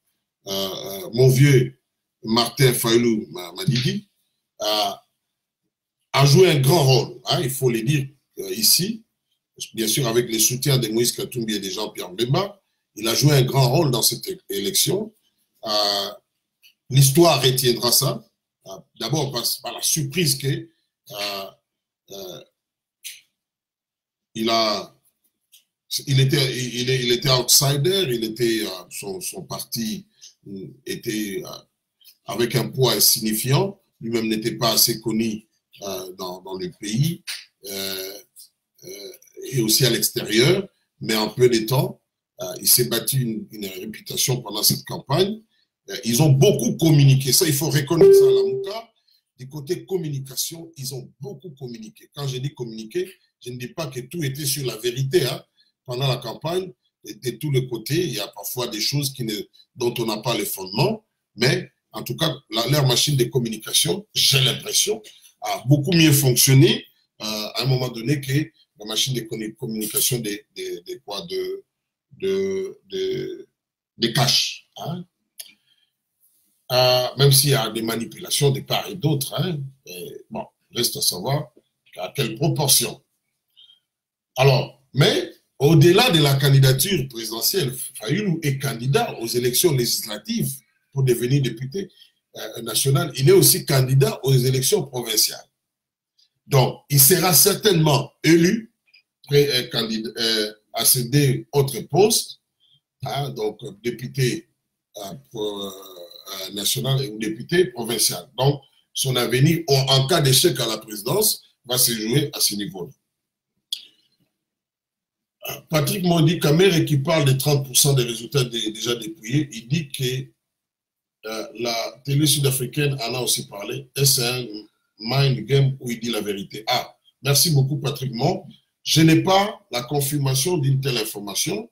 mon vieux Martin Fayulu Madidi a joué un grand rôle, hein, il faut le dire ici, bien sûr avec le soutien de Moïse Katumbi et de Jean-Pierre Mbemba, il a joué un grand rôle dans cette élection. L'histoire retiendra ça, d'abord par la surprise que il était outsider, son parti était avec un poids insignifiant, lui-même n'était pas assez connu dans le pays et aussi à l'extérieur, mais en peu de temps, il s'est battu une réputation pendant cette campagne. Ils ont beaucoup communiqué, ça il faut reconnaître ça à Lamuka. Du côté communication, ils ont beaucoup communiqué. Quand je dis communiquer, je ne dis pas que tout était sur la vérité. Hein. Pendant la campagne, de tous les côtés, il y a parfois des choses dont on n'a pas le fondement, mais en tout cas, leur machine de communication, j'ai l'impression, a beaucoup mieux fonctionné à un moment donné que la machine de communication des cash. Hein. Même s'il y a des manipulations de part et d'autre, hein, bon, reste à savoir à quelle proportion. Alors, mais au-delà de la candidature présidentielle, Fayulu est candidat aux élections législatives pour devenir député national. Il est aussi candidat aux élections provinciales. Donc, il sera certainement élu, accéder à autre poste, hein, donc député national ou député provincial. Donc, son avenir, en cas d'échec à la présidence, va se jouer à ce niveau-là. Patrick Mondi Kamere, qui parle de 30% des résultats déjà dépouillés, il dit que la télé sud-africaine en a aussi parlé. C'est un mind game où il dit la vérité. Ah, merci beaucoup Patrick Mondi. Je n'ai pas la confirmation d'une telle information.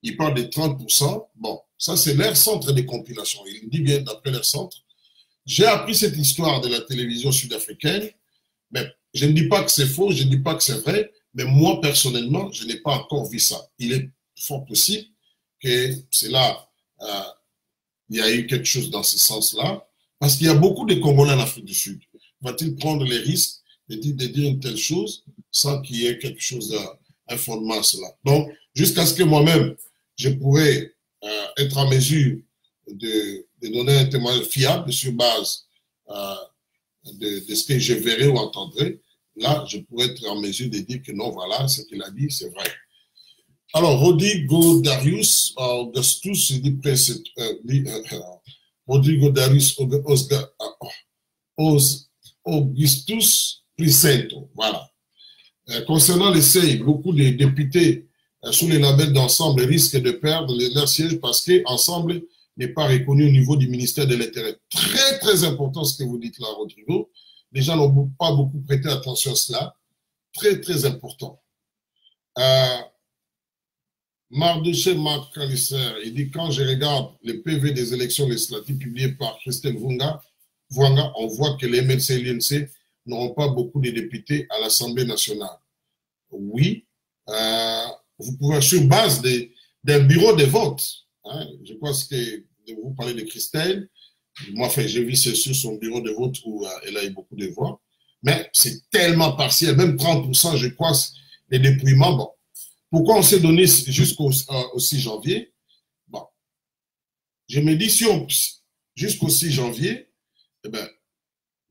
Il parle de 30%. Bon, ça c'est leur centre de compilation. Il dit bien d'après leur centre. J'ai appris cette histoire de la télévision sud-africaine, mais je ne dis pas que c'est faux, je ne dis pas que c'est vrai, mais moi, personnellement, je n'ai pas encore vu ça. Il est fort possible que c'est là, il y a eu quelque chose dans ce sens-là, parce qu'il y a beaucoup de Congolais en Afrique du Sud. Va-t-il prendre les risques de dire une telle chose sans qu'il y ait quelque chose d'un fondement à cela? Donc, jusqu'à ce que moi-même, je pourrais être en mesure de donner un témoignage fiable sur base de ce que je verrai ou entendrai, là, je pourrais être en mesure de dire que non, voilà, ce qu'il a dit, c'est vrai. Alors, Rodrigo Darius Augustus, Rodrigo Darius Augustus Plicento, voilà. Concernant les CEI, beaucoup de députés sous les labels d'ensemble risquent de perdre leur siège parce qu'ensemble n'est pas reconnu au niveau du ministère de l'Intérieur. Très, très important ce que vous dites là, Rodrigo. Les gens n'ont pas beaucoup prêté attention à cela. Très, très important. Mardoché Macalister, il dit, quand je regarde le PV des élections législatives publiées par Christelle Vwanga, on voit que les MLC et l'INC n'auront pas beaucoup de députés à l'Assemblée nationale. Oui, vous pouvez, sur base d'un bureau de vote, hein, je pense que vous parlez de Christelle, moi, enfin, j'ai vu c'est sur son bureau de vote où elle a eu beaucoup de voix, mais c'est tellement partiel, même 30%, je crois, les dépouillements, bon. Pourquoi on s'est donné jusqu'au 6 janvier? Bon, je me dis, si on jusqu'au 6 janvier, eh ben,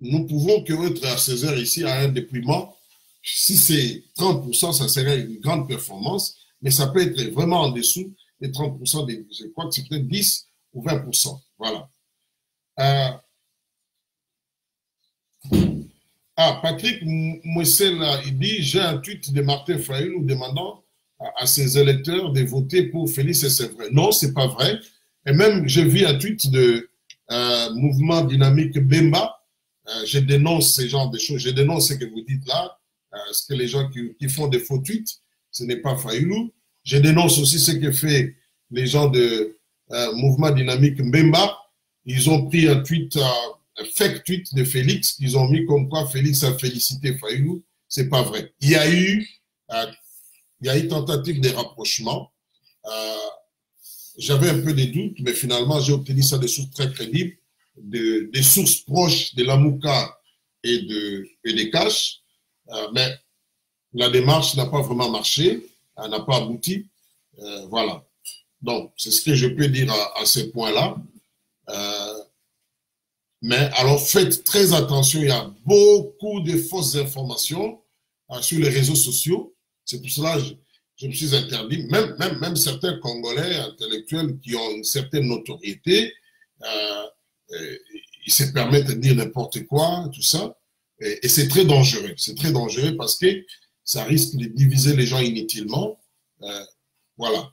nous pouvons que être à 16 heures ici à un dépouillement. Si c'est 30%, ça serait une grande performance, mais ça peut être vraiment en dessous des 30%, je crois que c'est peut-être 10 ou 20%. Voilà. Patrick Moussel, il dit, j'ai un tweet de Martin Fayulu demandant à ses électeurs de voter pour Félix, et c'est vrai. Non, c'est pas vrai. Et même, j'ai vu un tweet de Mouvement Dynamique Bemba. Je dénonce ce genre de choses. Je dénonce ce que vous dites là, ce que les gens qui font des faux tweets, ce n'est pas Fayulu. Je dénonce aussi ce que fait les gens de Mouvement Dynamique Bemba. Ils ont pris un tweet, un fake tweet de Félix. Ils ont mis comme quoi Félix a félicité Fayulu. C'est pas vrai. Il y a eu tentative de rapprochement. J'avais un peu des doutes, mais finalement, j'ai obtenu ça des sources très crédibles, des sources proches de Lamouka et des Cash. Mais la démarche n'a pas vraiment marché, elle n'a pas abouti. Voilà. Donc, c'est ce que je peux dire à ces points-là. Mais alors, faites très attention, il y a beaucoup de fausses informations sur les réseaux sociaux. C'est pour cela que je me suis interdit, même certains Congolais intellectuels qui ont une certaine notoriété, ils se permettent de dire n'importe quoi, tout ça, et c'est très dangereux. C'est très dangereux parce que ça risque de diviser les gens inutilement. Voilà.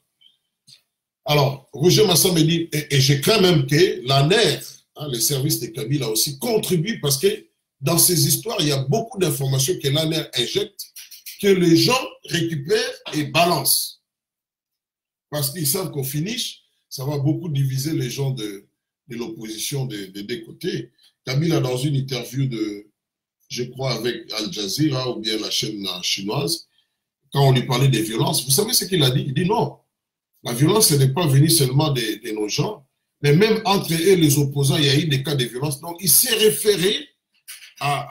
Alors, Roger Massa me dit, et je crains même que l'ANER, hein, les services de Kabila aussi, contribuent parce que dans ces histoires, il y a beaucoup d'informations que l'ANER injecte, que les gens récupèrent et balancent. Parce qu'ils savent qu'au finish, ça va beaucoup diviser les gens de l'opposition des deux côtés. Kabila, dans une interview je crois, avec Al Jazeera ou bien la chaîne chinoise, quand on lui parlait des violences, vous savez ce qu'il a dit? Il dit non, la violence, ce n'est pas venu seulement de nos gens, mais même entre eux et les opposants, il y a eu des cas de violence. Donc, il s'est référé à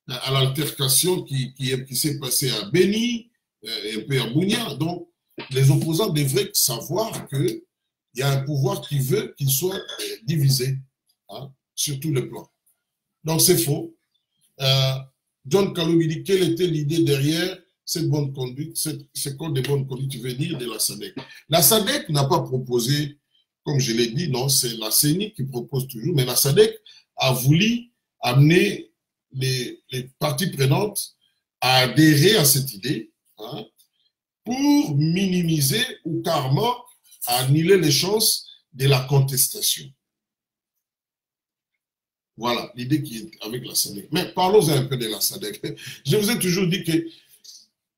l'altercation qui s'est passée à Beni, et un peu à Bounia. Donc, les opposants devraient savoir qu'il y a un pouvoir qui veut qu'il soit divisé, hein, sur tous les plans. Donc, c'est faux. John Kaloubi dit, quelle était l'idée derrière cette bonne conduite, ce code de bonne conduite, tu veux dire, de la SADC? La SADC n'a pas proposé, comme je l'ai dit, non, c'est la CENI qui propose toujours, mais la SADC a voulu amener les parties prenantes à adhérer à cette idée, hein, pour minimiser ou carrément annuler les chances de la contestation. Voilà l'idée qui est avec la SADC. Mais parlons un peu de la SADC. Je vous ai toujours dit que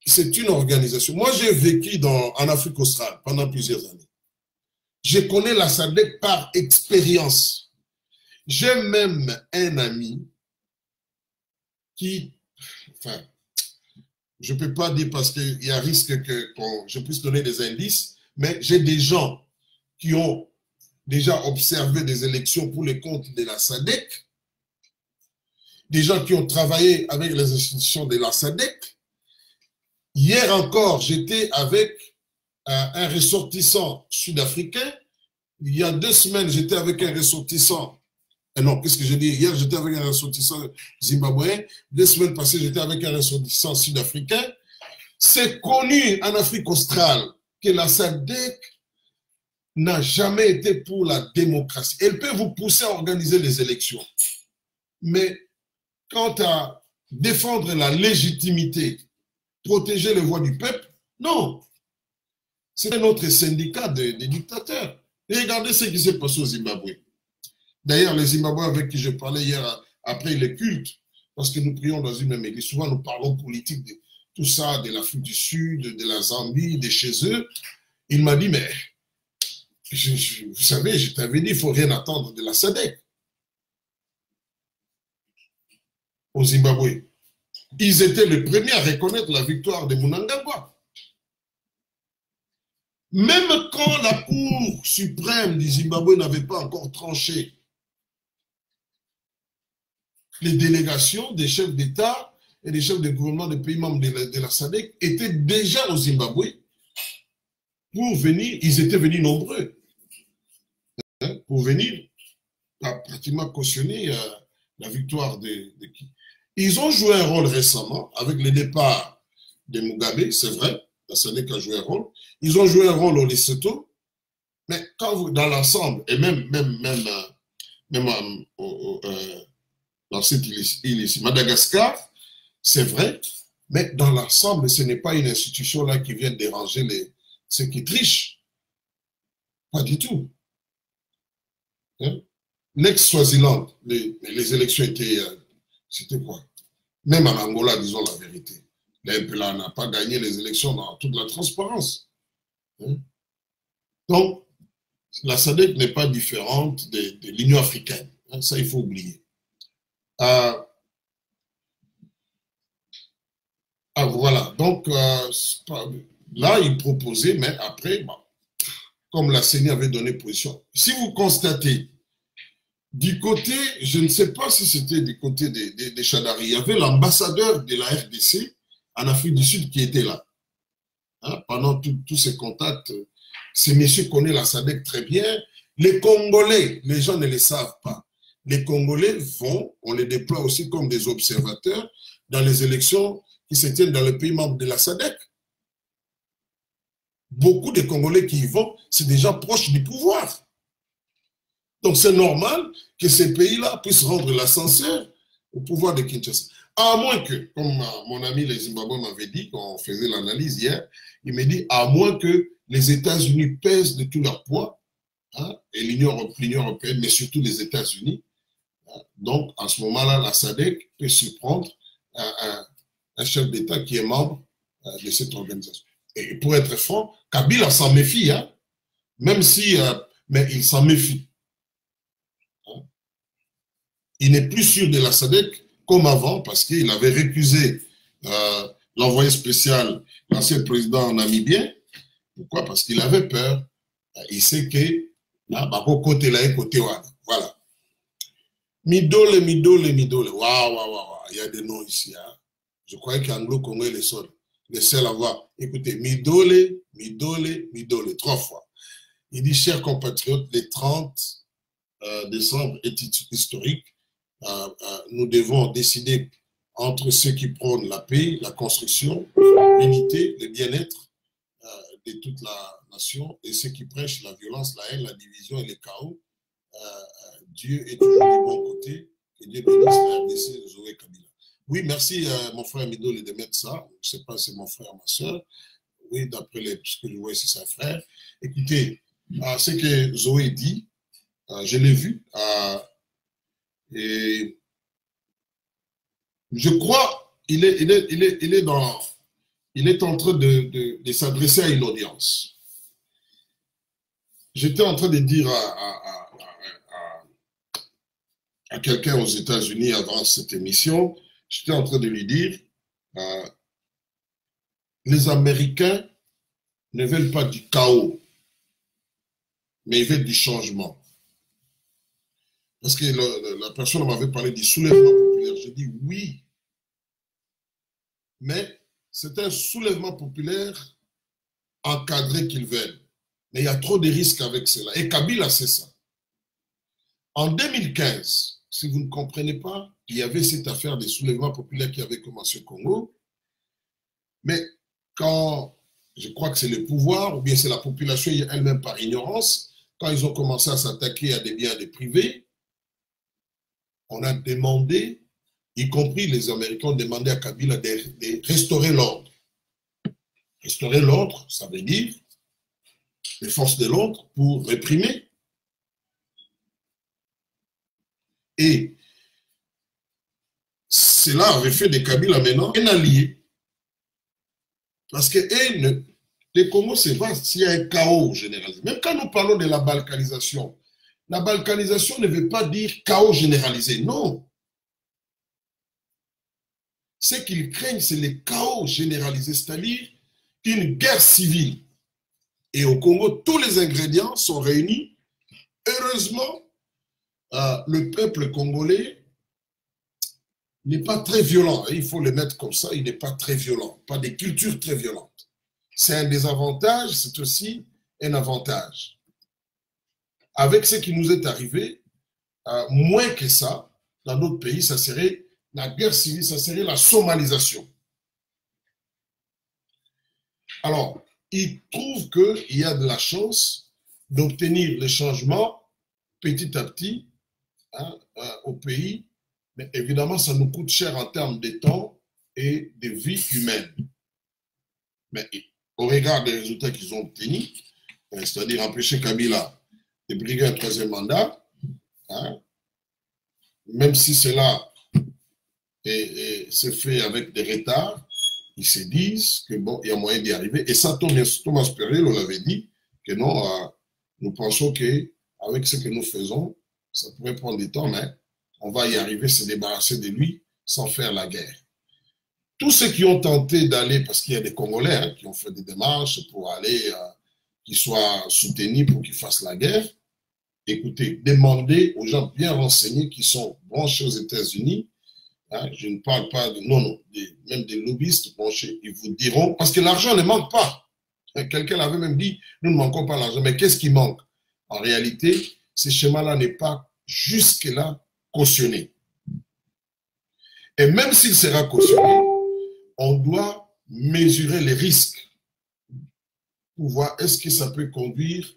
c'est une organisation. Moi, j'ai vécu en Afrique australe pendant plusieurs années. Je connais la SADC par expérience. J'ai même un ami qui, enfin, je ne peux pas dire parce qu'il y a risque que je puisse donner des indices, mais j'ai des gens qui ont déjà observé des élections pour les comptes de la SADC, des gens qui ont travaillé avec les institutions de la SADC. Hier encore, j'étais avec un ressortissant sud-africain. Il y a 2 semaines, j'étais avec un ressortissant. Non, qu'est-ce que j'ai dit? Hier, j'étais avec un ressortissant zimbabwéen. 2 semaines passées, j'étais avec un ressortissant sud-africain. C'est connu en Afrique australe que la SADC n'a jamais été pour la démocratie. Elle peut vous pousser à organiser les élections. Mais quant à défendre la légitimité, protéger les voix du peuple, non. C'est notre syndicat des dictateurs. Et regardez ce qui s'est passé au Zimbabwe. D'ailleurs, les Zimbabwéens avec qui je parlais hier après les cultes, parce que nous prions dans une même église, souvent nous parlons politique de tout ça, de l'Afrique du Sud, de la Zambie, de chez eux. Il m'a dit, mais vous savez, je t'avais dit, il ne faut rien attendre de la SADC au Zimbabwe. Ils étaient les premiers à reconnaître la victoire de Mnangagwa. Même quand la Cour suprême du Zimbabwe n'avait pas encore tranché, les délégations des chefs d'État et des chefs de gouvernement des pays membres de la SADC étaient déjà au Zimbabwe pour venir, ils étaient venus nombreux, pour venir pratiquement cautionner la victoire de qui. Ils ont joué un rôle récemment avec le départ de Mugabe, c'est vrai, la SADC a joué un rôle. Ils ont joué un rôle au Lesotho, mais quand vous, dans l'ensemble, et même dans cette île ici, Madagascar, c'est vrai, mais dans l'ensemble, ce n'est pas une institution là qui vient déranger ceux qui trichent. Pas du tout. Hein? L'ex-Swaziland, les élections étaient, c'était quoi? Même en Angola, disons la vérité. L'MPLA n'a pas gagné les élections dans toute la transparence. Hein? Donc, la SADC n'est pas différente de l'Union africaine. Hein? Ça, il faut oublier. Voilà. Donc, là, il proposait, mais après, bon, comme la CENI avait donné position. Si vous constatez, du côté, je ne sais pas si c'était du côté des Chadari, il y avait l'ambassadeur de la RDC en Afrique du Sud qui était là. Hein, pendant tous ces contacts, ces messieurs connaissent la SADC très bien. Les Congolais, les gens ne le savent pas. Les Congolais vont, on les déploie aussi comme des observateurs dans les élections qui se tiennent dans les pays membres de la SADC. Beaucoup de Congolais qui y vont, c'est des gens proches du pouvoir. Donc c'est normal que ces pays-là puissent rendre l'ascenseur au pouvoir de Kinshasa. À moins que, comme mon ami les Zimbabwe m'avait dit, quand on faisait l'analyse hier, il m'a dit, à moins que les États-Unis pèsent de tout leur poids, hein, et l'Union européenne, mais surtout les États-Unis, hein, donc à ce moment-là, la SADC peut se prendre un chef d'État qui est membre de cette organisation. Et pour être franc, Kabila s'en méfie, hein, même si, mais il s'en méfie. Il n'est plus sûr de la SADC comme avant parce qu'il avait récusé l'envoyé spécial, l'ancien président namibien. Pourquoi? Parce qu'il avait peur. Il sait que là, côté là, côté voilà. Midole. Waouh. Il y a des noms ici. Hein. Je croyais qu'Anglo-Congolais les seuls à voir. Écoutez, Midole, 3 fois. Il dit, chers compatriotes, le 30 décembre est historique. Nous devons décider entre ceux qui prônent la paix, la construction, l'unité, le bien-être de toute la nation et ceux qui prêchent la violence, la haine, la division et le chaos. Dieu est toujours du bon côté. Que Dieu bénisse la RDC, Zoé Kabila. Oui, merci mon frère Midole de mettre ça. Je ne sais pas si c'est mon frère ou ma soeur. Oui, d'après ce que je vois, c'est sa frère. Écoutez, ce que Zoé dit, je l'ai vu. Et je crois qu'il est en train de s'adresser à une audience. J'étais en train de dire à quelqu'un aux États-Unis avant cette émission, j'étais en train de lui dire, les Américains ne veulent pas du chaos, mais ils veulent du changement. Parce que la personne m'avait parlé du soulèvement populaire. J'ai dit oui, mais c'est un soulèvement populaire encadré qu'ils veulent. Mais il y a trop de risques avec cela. Et Kabila, c'est ça. En 2015, si vous ne comprenez pas, il y avait cette affaire des soulèvements populaires qui avait commencé au Congo. Mais quand, je crois que c'est le pouvoir, ou bien c'est la population elle-même par ignorance, quand ils ont commencé à s'attaquer à des biens des privés, on a demandé, y compris les Américains ont demandé à Kabila de restaurer l'ordre. Restaurer l'ordre, ça veut dire les forces de l'ordre pour réprimer. Et cela avait fait de Kabila maintenant un allié. Parce que les Congo, c'est vaste, s'il y a un chaos généralisé. Même quand nous parlons de la balkanisation ne veut pas dire chaos généralisé, non. Ce qu'ils craignent, c'est le chaos généralisé, c'est-à-dire une guerre civile. Et au Congo, tous les ingrédients sont réunis. Heureusement, le peuple congolais n'est pas très violent. Il faut le mettre comme ça, il n'est pas très violent. Pas des cultures très violentes. C'est un désavantage, c'est aussi un avantage. Avec ce qui nous est arrivé, moins que ça, dans notre pays, ça serait la guerre civile, ça serait la somalisation. Alors, ils trouvent qu'il y a de la chance d'obtenir les changements petit à petit au pays, mais évidemment, ça nous coûte cher en termes de temps et de vie humaine. Mais au regard des résultats qu'ils ont obtenus, c'est-à-dire empêcher Kabila de briguer un troisième mandat, même si cela se fait avec des retards, ils se disent que bon, il y a moyen d'y arriver. Et ça, Thomas Perel l'avait dit, que non, nous pensons qu'avec ce que nous faisons, ça pourrait prendre du temps, mais on va y arriver, se débarrasser de lui sans faire la guerre. Tous ceux qui ont tenté d'aller, parce qu'il y a des Congolais qui ont fait des démarches pour aller, qu'ils soient soutenus pour qu'ils fassent la guerre, écoutez, demandez aux gens bien renseignés qui sont branchés aux États-Unis. Je ne parle pas de, non, même des lobbyistes branchés, ils vous diront, parce que l'argent ne manque pas. Quelqu'un avait même dit, nous ne manquons pas l'argent, mais qu'est-ce qui manque? En réalité, ce schéma-là n'est pas jusque-là cautionné. Et même s'il sera cautionné, on doit mesurer les risques pour voir est-ce que ça peut conduire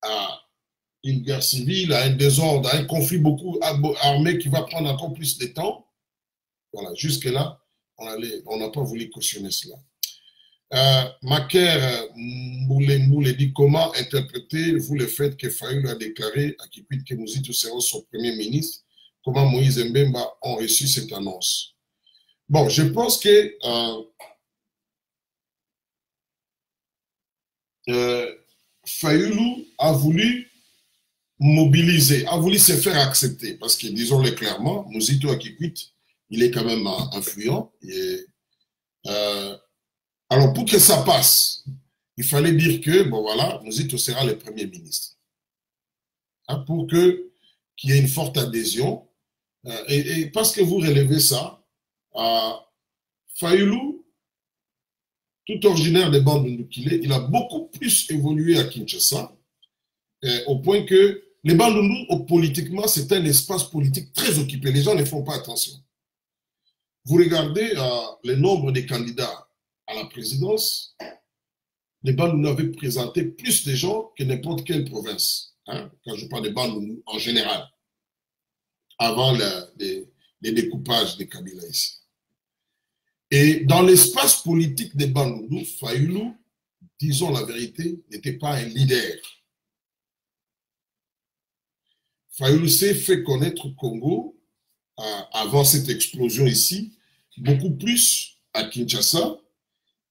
à une guerre civile, à un désordre, à un conflit beaucoup armé qui va prendre encore plus de temps. Voilà, jusque-là, on n'a pas voulu cautionner cela. Macaire Mboule dit comment interprétez-vous le fait que Fayoulou a déclaré à Kikwit que Mouzito sera son premier ministre? Comment Moïse et Mbemba ont reçu cette annonce? Bon, je pense que Fayoulou a voulu mobiliser, a voulu se faire accepter parce que, disons-le clairement, Mouzito à Kikwit, il est quand même influent. Et, alors, pour que ça passe, il fallait dire que, bon voilà, Mouzito sera le Premier ministre. Pour qu'il y ait une forte adhésion. Et parce que vous relevez ça, Fayoulou, tout originaire des Bandundu qu'il est, il a beaucoup plus évolué à Kinshasa, au point que les Bandundu, politiquement, c'est un espace politique très occupé. Les gens ne font pas attention. Vous regardez le nombre de candidats à la présidence, les Bandundu avaient présenté plus de gens que n'importe quelle province. Quand je parle des Bandundu en général, avant les découpages des Kabila ici. Et dans l'espace politique des Bandundu, Fayoulou, disons la vérité, n'était pas un leader. Fayoulou s'est fait connaître au Congo, avant cette explosion ici, beaucoup plus à Kinshasa,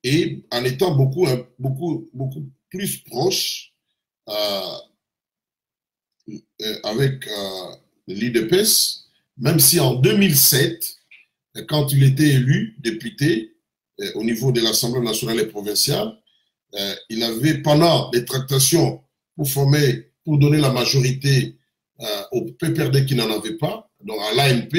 et en étant beaucoup plus proche avec l'IDPS, même si en 2007, quand il était élu député au niveau de l'Assemblée nationale et provinciale, il avait, pendant les tractations pour donner la majorité au PPRD qui n'en avait pas, donc à l'ANP,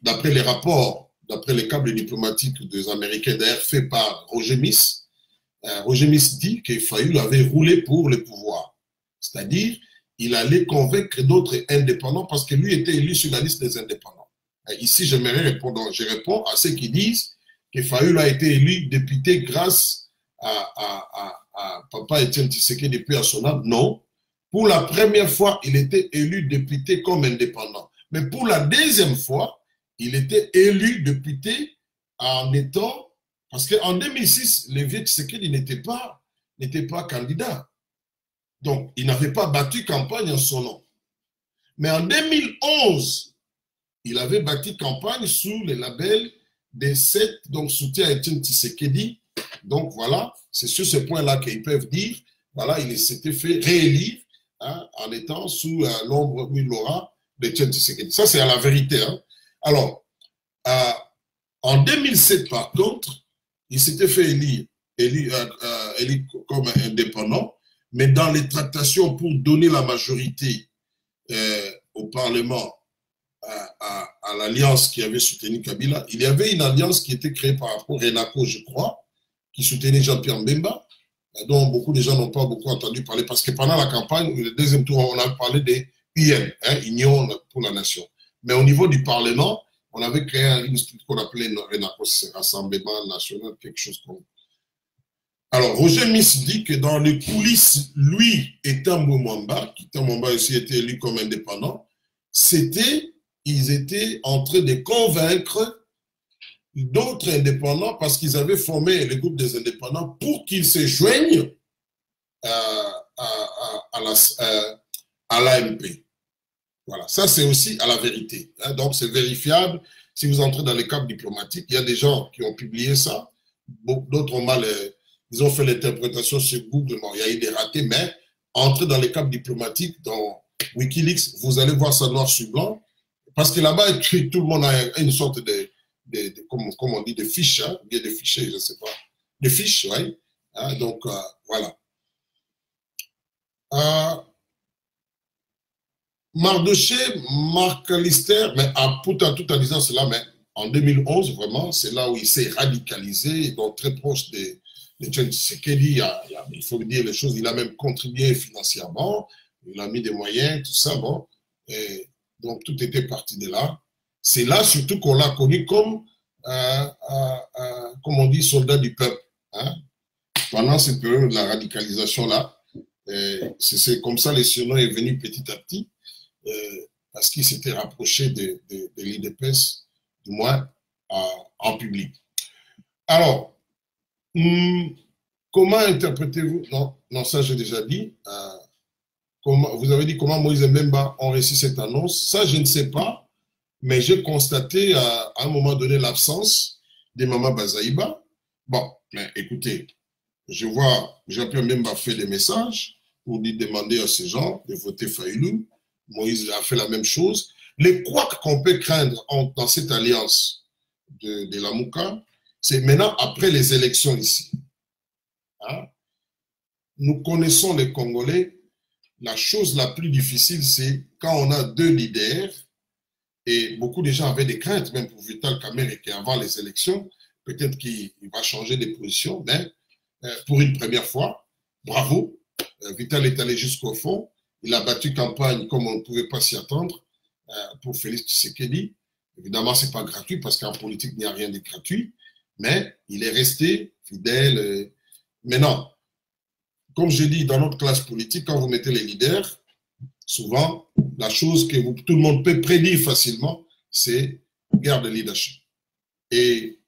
d'après les rapports, d'après les câbles diplomatiques des Américains d'ailleurs faits par Roger Miss dit que Fayoulou avait roulé pour le pouvoir. C'est-à-dire, il allait convaincre d'autres indépendants parce que lui était élu sur la liste des indépendants. Ici, je réponds à ceux qui disent que Fayoulou a été élu député grâce à Papa Étienne Tshisekedi depuis à son âme. Non. Pour la première fois, il était élu député comme indépendant. Mais pour la deuxième fois, il était élu député en étant... Parce qu'en 2006, le vieux Tshisekedi n'était pas candidat. Donc, il n'avait pas battu campagne en son nom. Mais en 2011, il avait battu campagne sous le label des 7, donc soutien à Étienne Tshisekedi. Donc voilà, c'est sur ce point-là qu'ils peuvent dire, voilà, il s'était fait réélire en étant sous l'ombre, oui, l'aura d'Étienne Tshisekedi. Ça, c'est à la vérité. Alors, en 2007, par contre, il s'était fait élire comme indépendant, mais dans les tractations pour donner la majorité au Parlement à l'alliance qui avait soutenu Kabila, il y avait une alliance qui était créée par rapport à Renako, je crois, qui soutenait Jean-Pierre Mbemba, dont beaucoup de gens n'ont pas beaucoup entendu parler, parce que pendant la campagne, le deuxième tour, on a parlé des UN, Union pour la Nation. Mais au niveau du Parlement, on avait créé une structure qu'on appelait Renako, c'est Rassemblement National, quelque chose comme... Alors, Roger Miss dit que dans les coulisses, lui et Tambou Mwamba, qui Tambou Mwamba aussi était élu comme indépendant, ils étaient en train de convaincre d'autres indépendants parce qu'ils avaient formé le groupe des indépendants pour qu'ils se joignent à l'AMP. Voilà, ça c'est aussi à la vérité. Donc c'est vérifiable. Si vous entrez dans les câbles diplomatiques, il y a des gens qui ont publié ça, d'autres ont mal, ils ont fait l'interprétation sur Google, bon, il y a eu des ratés, mais entrez dans les câbles diplomatiques, dans Wikileaks, vous allez voir ça noir sur blanc, parce que là-bas, tout le monde a une sorte comme on dit, de fiches, bien de fichiers, je ne sais pas, de fiches, oui. Donc, voilà. Mardoché, Marc Lister, mais tout en disant cela, mais en 2011, vraiment, c'est là où il s'est radicalisé, donc très proche de Tshisekedi, il faut dire les choses, il a même contribué financièrement, il a mis des moyens, tout ça, bon, et donc tout était parti de là. C'est là surtout qu'on l'a connu comme on dit, soldat du peuple. Pendant cette période de la radicalisation-là, c'est comme ça les surnoms est venu petit à petit, parce qu'il s'était rapproché de l'IDPS, du moins en public. Alors, comment interprétez-vous, non, ça j'ai déjà dit, vous avez dit comment Moïse Mbemba ont réussi cette annonce, ça je ne sais pas, mais j'ai constaté à un moment donné l'absence de Maman Bazaïba. Bon, mais écoutez, je vois Jean-Pierre Mbemba fait des messages pour lui demander à ces gens de voter Fayoulou. Moïse a fait la même chose. Les couacs qu'on peut craindre dans cette alliance de la Mouka, c'est maintenant après les élections ici. Nous connaissons les Congolais. La chose la plus difficile, c'est quand on a deux leaders, et beaucoup de gens avaient des craintes, même pour Vital Kamerhe, qui avant les élections, peut-être qu'il va changer de position, mais pour une première fois, bravo, Vital est allé jusqu'au fond, il a battu campagne comme on ne pouvait pas s'y attendre pour Félix Tshisekedi. Évidemment, ce n'est pas gratuit parce qu'en politique, il n'y a rien de gratuit, mais il est resté fidèle. Maintenant, comme je dis, dans notre classe politique, quand vous mettez les leaders, souvent, la chose que tout le monde peut prédire facilement, c'est guerre de leadership. Et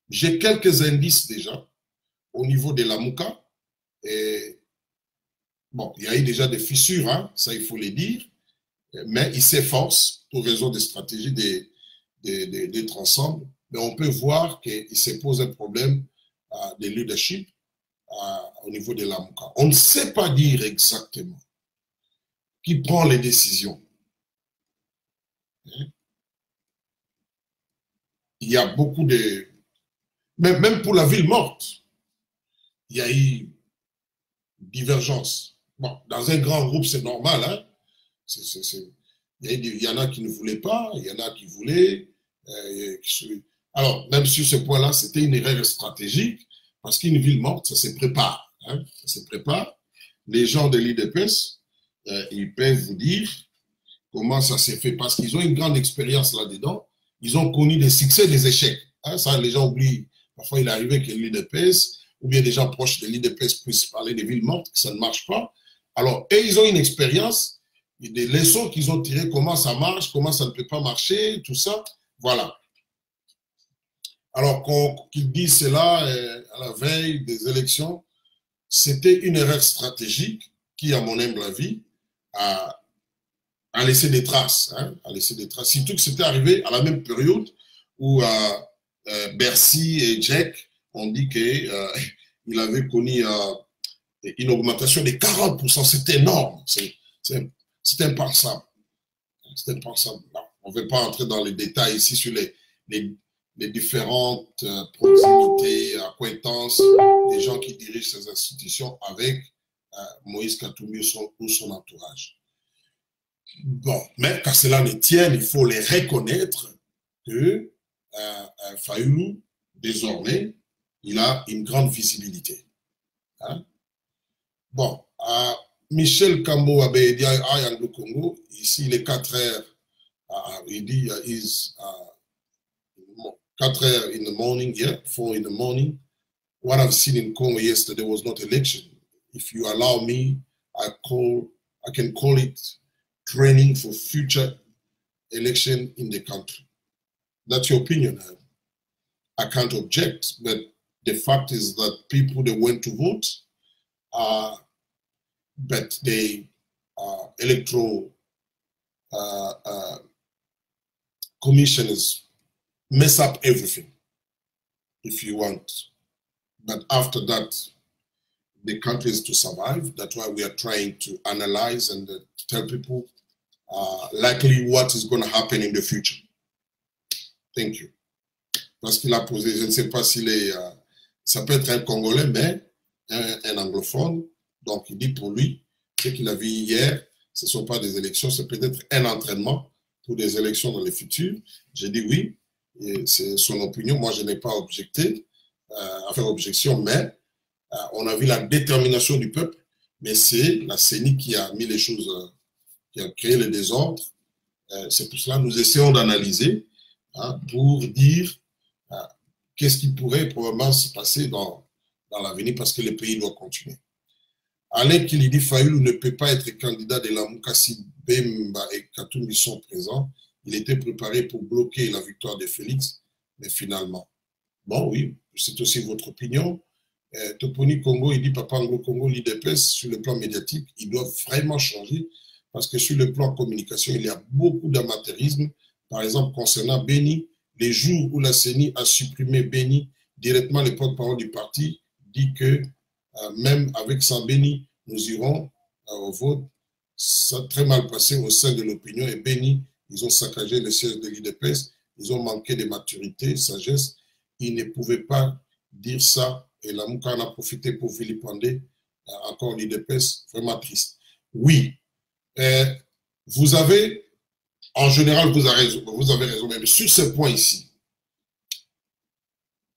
j'ai quelques indices déjà au niveau de la Mouka. Et bon, il y a eu déjà des fissures, ça il faut le dire, mais ils s'efforcent pour raison de stratégie d'être ensemble. Mais on peut voir qu'il se pose un problème de leadership au niveau de la Mouka. On ne sait pas dire exactement qui prend les décisions. Il y a beaucoup de... Même pour la ville morte, il y a eu divergence. Bon, dans un grand groupe, c'est normal. Hein? Il y en a qui ne voulaient pas, il y en a qui voulaient. Alors, même sur ce point-là, c'était une erreur stratégique, parce qu'une ville morte, ça se prépare. Hein? Ça se prépare. Les gens de l'IDPS, ils peuvent vous dire comment ça s'est fait, parce qu'ils ont une grande expérience là-dedans. Ils ont connu des succès, des échecs. Hein? Ça, les gens oublient. Parfois, il est arrivé que l'IDPS, ou bien des gens proches de l'IDPS puissent parler des villes mortes, que ça ne marche pas. Alors, et ils ont une expérience, des leçons qu'ils ont tirées, comment ça marche, comment ça ne peut pas marcher, tout ça. Voilà. Alors, qu'ils disent cela à la veille des élections, c'était une erreur stratégique qui, à mon humble avis, a laissé des traces. Hein, a laissé des traces. Surtout que c'était arrivé à la même période où Bercy et Jack ont dit qu'il avait connu une augmentation de 40%. C'était énorme. C'est impensable. C'est impensable. Non, on ne veut pas entrer dans les détails ici sur les différentes proximités, accointances des gens qui dirigent ces institutions avec Moïse Katumbi ou son entourage. Bon, mais qu'à cela ne tienne, il faut les reconnaître que Fayulu, désormais, il a une grande visibilité. Hein? Bon, Michel Kambo Abedi à Congo, ici il est 4 heures, il dit 4 heures in the morning, yeah, 4 in the morning. What I've seen in Congo yesterday was not election. If you allow me, I can call it training for future election in the country. That's your opinion. I can't object, but the fact is that people, they went to vote, but the electoral commissioners mess up everything, if you want. But after that, the country is to survive. That's why we are trying to analyze and tell people likely what is going to happen in the future. Thank you. Parce qu'il a posé, je ne sais pas s'il est, ça peut être un Congolais, mais un anglophone. Donc, il dit pour lui, ce qu'il a vu hier, ce ne sont pas des élections, c'est peut-être un entraînement pour des élections dans le futur. J'ai dit oui, c'est son opinion. Moi, je n'ai pas objecté, à faire objection, mais on a vu la détermination du peuple, mais c'est la CENI qui a mis les choses, qui a créé le désordre. C'est pour cela que nous essayons d'analyser pour dire qu'est-ce qui pourrait probablement se passer dans l'avenir parce que le pays doit continuer. Alain Kilidi Fayulu ne peut pas être candidat de la Mukasi Bemba et Katumbi sont présents. Il était préparé pour bloquer la victoire de Félix, mais finalement. Bon, oui, c'est aussi votre opinion. Toponi Congo, il dit Papa Anglo Congo, l'IDPS, sur le plan médiatique, il doit vraiment changer parce que sur le plan communication, il y a beaucoup d'amateurisme. Par exemple, concernant Beni, les jours où la CENI a supprimé Beni, directement le porte-parole du parti dit que même avec sans Beni, nous irons au vote. Ça a très mal passé au sein de l'opinion et Beni, ils ont saccagé le siège de l'IDPS, ils ont manqué de maturité, sagesse. Ils ne pouvaient pas dire ça et la Mouka en a profité pour vilipender encore l'IDPS, vraiment triste. Oui, vous avez, en général, vous avez raison, mais sur ce point ici,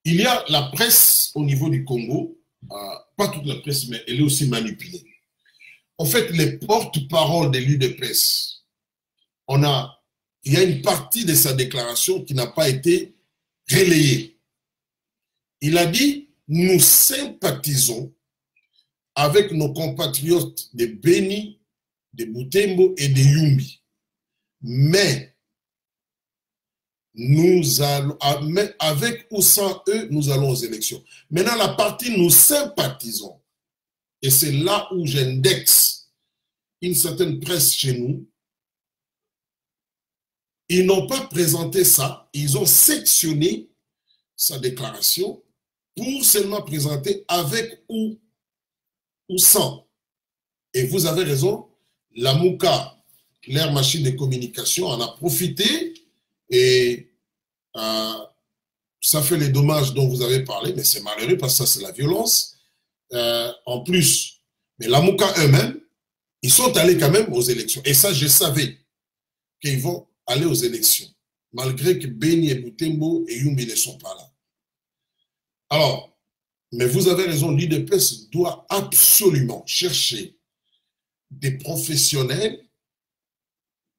il y a la presse au niveau du Congo, pas toute la presse, mais elle est aussi manipulée. En fait, les porte-paroles de l'UDPS, il y a une partie de sa déclaration qui n'a pas été relayée. Il a dit, nous sympathisons avec nos compatriotes de Beni, de Butembo et de Yumbi. Mais avec ou sans eux, nous allons aux élections. Maintenant, la partie nous sympathisons. Et c'est là où j'indexe une certaine presse chez nous. Ils n'ont pas présenté ça. Ils ont sectionné sa déclaration pour seulement présenter avec ou sans. Et vous avez raison, la Mouka leur machine de communication en a profité et ça fait les dommages dont vous avez parlé, mais c'est malheureux parce que ça, c'est la violence. En plus, mais la Mouka eux-mêmes, ils sont allés quand même aux élections. Et ça, je savais qu'ils vont aller aux élections, malgré que Beni et Boutembo et Yumbi ne sont pas là. Alors, mais vous avez raison, l'IDPS doit absolument chercher des professionnels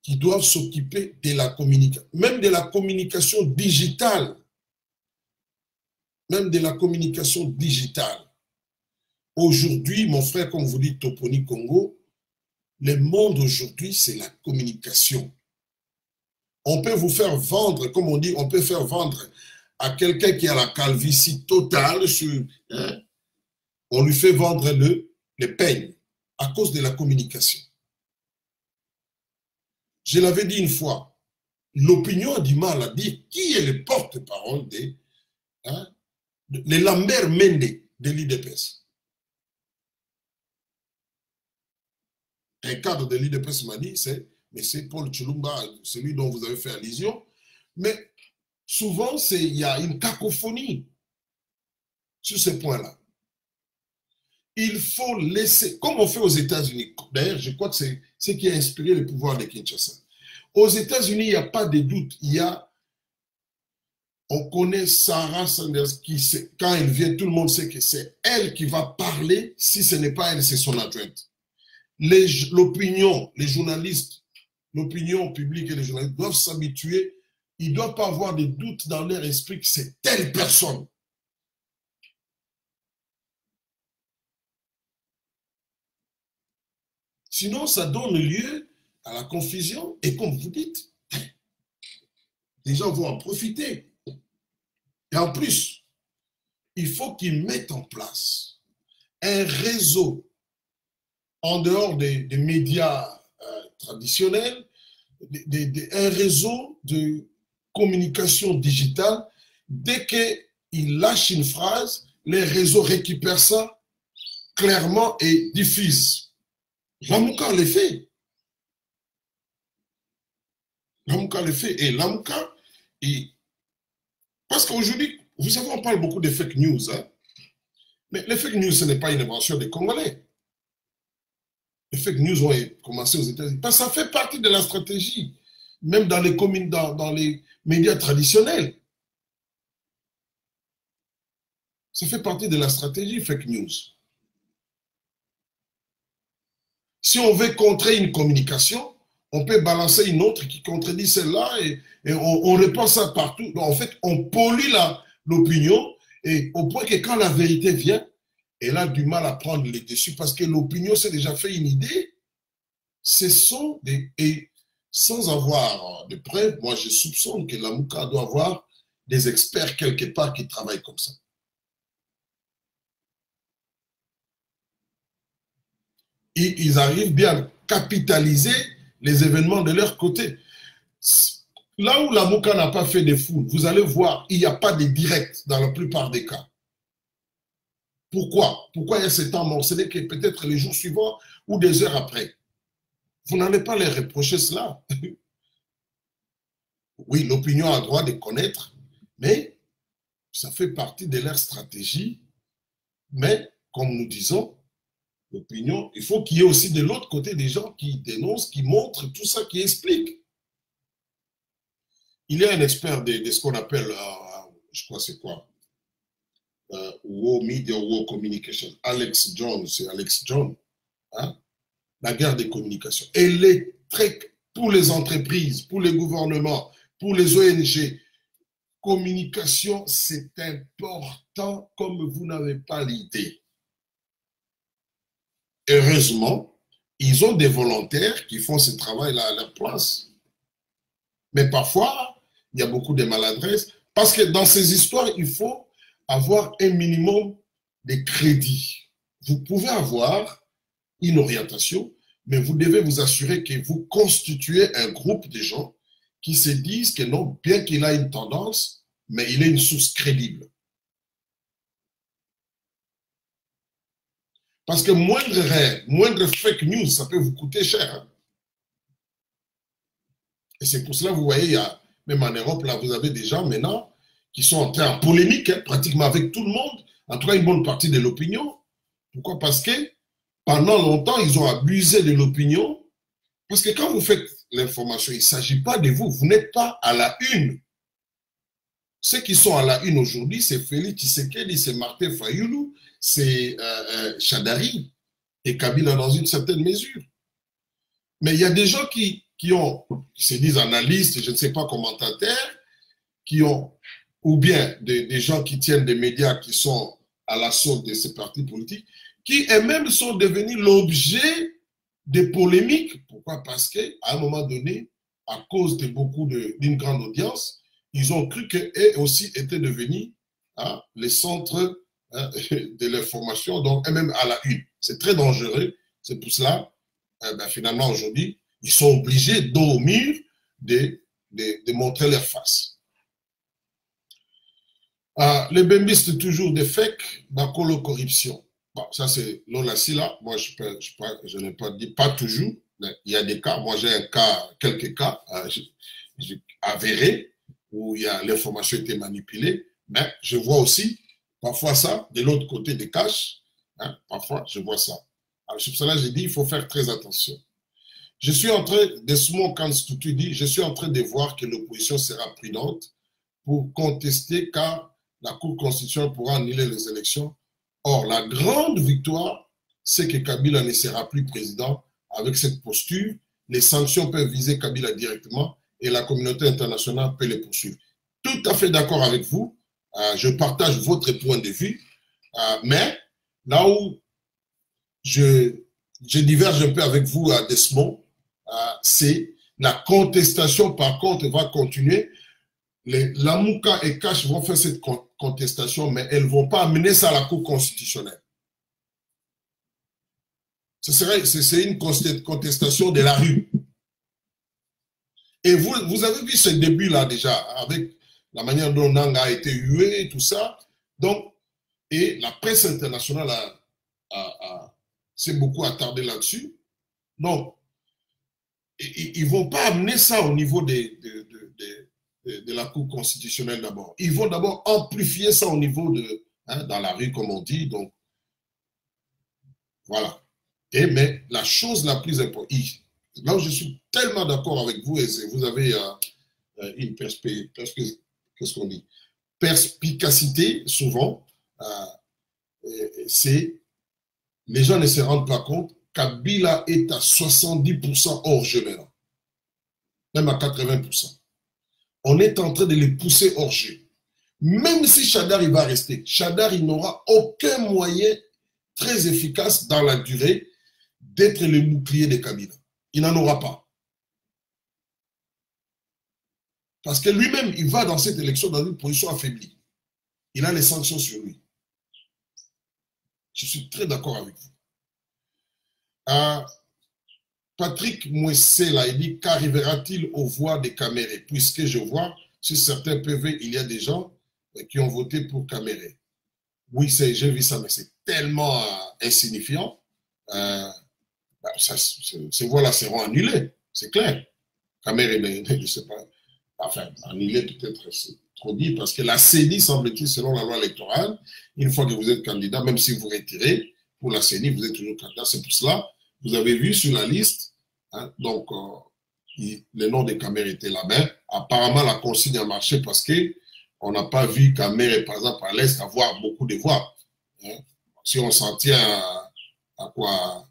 qui doivent s'occuper de la communication, même de la communication digitale. Même de la communication digitale. Aujourd'hui, mon frère, comme vous dites, Toponi Congo, le monde aujourd'hui, c'est la communication. On peut vous faire vendre, comme on dit, on peut faire vendre à quelqu'un qui a la calvitie totale, hein, on lui fait vendre le peigne à cause de la communication. Je l'avais dit une fois, l'opinion a du mal à dire qui est le porte-parole des les Lambert Mende de l'IDPS. Un cadre de l'IDPS m'a dit, c'est M. Paul Tshilumba, celui dont vous avez fait allusion. Mais souvent, il y a une cacophonie sur ces points-là. Il faut laisser, comme on fait aux États-Unis. D'ailleurs, je crois que c'est ce qui a inspiré le pouvoir de Kinshasa. Aux États-Unis, il n'y a pas de doute. On connaît Sarah Sanders qui, quand elle vient, tout le monde sait que c'est elle qui va parler. Si ce n'est pas elle, c'est son adjointe. L'opinion, les journalistes, l'opinion publique et les journalistes doivent s'habituer. Ils ne doivent pas avoir de doute dans leur esprit que c'est telle personne. Sinon, ça donne lieu à la confusion. Et comme vous dites, les gens vont en profiter. Et en plus, il faut qu'ils mettent en place un réseau en dehors des médias traditionnels, un réseau de communication digitale. Dès qu'ils lâchent une phrase, les réseaux récupèrent ça clairement et diffusent. L'Amouka le fait. L'Amouka le fait. Et l'Amouka, parce qu'aujourd'hui, vous savez, on parle beaucoup de fake news. Hein? Mais les fake news, ce n'est pas une invention des Congolais. Les fake news ont commencé aux États-Unis. Parce que ça fait partie de la stratégie, même dans les communes, dans les médias traditionnels. Ça fait partie de la stratégie fake news. Si on veut contrer une communication, on peut balancer une autre qui contredit celle-là et on répand ça partout. Donc, en fait, on pollue l'opinion et au point que quand la vérité vient, elle a du mal à prendre les dessus parce que l'opinion s'est déjà fait une idée. Et sans avoir de preuves, moi je soupçonne que la Mouka doit avoir des experts quelque part qui travaillent comme ça. Ils arrivent bien à capitaliser les événements de leur côté. Là où la Mouka n'a pas fait de fou, vous allez voir, il n'y a pas de direct dans la plupart des cas. Pourquoi? Pourquoi il y a ce temps mort? Ce n'est que peut-être les jours suivants ou des heures après. Vous n'allez pas les reprocher cela. Oui, l'opinion a le droit de connaître, mais ça fait partie de leur stratégie. Mais, comme nous disons, l'opinion, il faut qu'il y ait aussi de l'autre côté des gens qui dénoncent, qui montrent tout ça, qui expliquent. Il y a un expert de ce qu'on appelle, je crois c'est quoi, War Media, War Communication, Alex Jones, c'est Alex Jones, hein? La guerre des communications. Elle est très, pour les entreprises, pour les gouvernements, pour les ONG, communication, c'est important comme vous n'avez pas l'idée. Heureusement, ils ont des volontaires qui font ce travail-là à leur place. Mais parfois, il y a beaucoup de maladresses. Parce que dans ces histoires, il faut avoir un minimum de crédit. Vous pouvez avoir une orientation, mais vous devez vous assurer que vous constituez un groupe de gens qui se disent que non, bien qu'il a une tendance, mais il est une source crédible. Parce que moindre fake news, ça peut vous coûter cher. Hein? Et c'est pour cela, vous voyez, il y a, même en Europe, là, vous avez des gens maintenant qui sont entrés en polémique, hein, pratiquement avec tout le monde, en tout cas une bonne partie de l'opinion. Pourquoi? Parce que pendant longtemps, ils ont abusé de l'opinion. Parce que quand vous faites l'information, il ne s'agit pas de vous. Vous n'êtes pas à la une. Ceux qui sont à la une aujourd'hui, c'est Félix Tshisekedi, c'est Martin Fayulu, c'est Shadari et Kabila dans une certaine mesure. Mais il y a des gens qui se disent analystes, je ne sais pas, commentateurs, qui ont, ou bien des gens qui tiennent des médias qui sont à la sorte de ces partis politiques, qui eux-mêmes sont devenus l'objet des polémiques. Pourquoi? Parce qu'à un moment donné, à cause de d'une grande audience, ils ont cru qu'eux aussi étaient devenus les centres de l'information, donc eux-mêmes à la une. C'est très dangereux. C'est pour cela, finalement, aujourd'hui, ils sont obligés, dos au mur, de montrer leur face. Les bembistes, toujours des fakes, bakolo corruption. Bon, ça, c'est Lola Silla. Moi, je n'ai pas dit, pas toujours, mais il y a des cas. Moi, j'ai quelques cas avérés où l'information a été manipulée. Mais je vois aussi, parfois ça, de l'autre côté des caches. Parfois, je vois ça. Alors, sur cela, j'ai dit, il faut faire très attention. Je suis en train, Desmond Kanstutu dit, je suis en train de voir que l'opposition sera prudente pour contester car la Cour constitutionnelle pourra annuler les élections. Or, la grande victoire, c'est que Kabila ne sera plus président. Avec cette posture, les sanctions peuvent viser Kabila directement et la communauté internationale peut les poursuivre. Tout à fait d'accord avec vous. Je partage votre point de vue. Mais là où je diverge un peu avec vous, Desmond, c'est la contestation, par contre, va continuer. Lamouka et Kash vont faire cette contestation, mais elles ne vont pas amener ça à la Cour constitutionnelle. C'est une contestation de la rue. Et vous avez vu ce début-là déjà, avec la manière dont Nanga a été hué et tout ça. Donc, et la presse internationale s'est beaucoup attardée là-dessus. Donc, ils ne vont pas amener ça au niveau de la Cour constitutionnelle d'abord. Ils vont d'abord amplifier ça au niveau dans la rue, comme on dit. Donc, voilà. Mais la chose la plus importante, là où je suis tellement d'accord avec vous, et vous avez une qu'est-ce qu'on dit? Perspicacité, souvent, c'est les gens ne se rendent pas compte. Kabila est à 70% hors jeu maintenant, même à 80%. On est en train de les pousser hors jeu. Même si Chadar il va rester, Chadar il n'aura aucun moyen très efficace dans la durée d'être le bouclier de Kabila. Il n'en aura pas. Parce que lui-même, il va dans cette élection dans une position affaiblie. Il a les sanctions sur lui. Je suis très d'accord avec vous. Patrick Mouessela, il dit qu'arrivera-t-il aux voix des Camérés? Puisque je vois, sur certains PV, il y a des gens qui ont voté pour Caméré. Oui, j'ai vu ça, mais c'est tellement insignifiant. Ces voix-là seront annulées, c'est clair. Caméré, je ne sais pas. Enfin, annulées peut-être, c'est trop dit, parce que la CENI, semble-t-il, selon la loi électorale, une fois que vous êtes candidat, même si vous retirez, pour la CENI, vous êtes toujours candidat. C'est pour cela, vous avez vu sur la liste, donc le nom de Caméré était là. Mais apparemment, la consigne a marché parce qu'on n'a pas vu Caméré, par exemple, à l'Est, avoir beaucoup de voix. Si on s'en tient à quoi,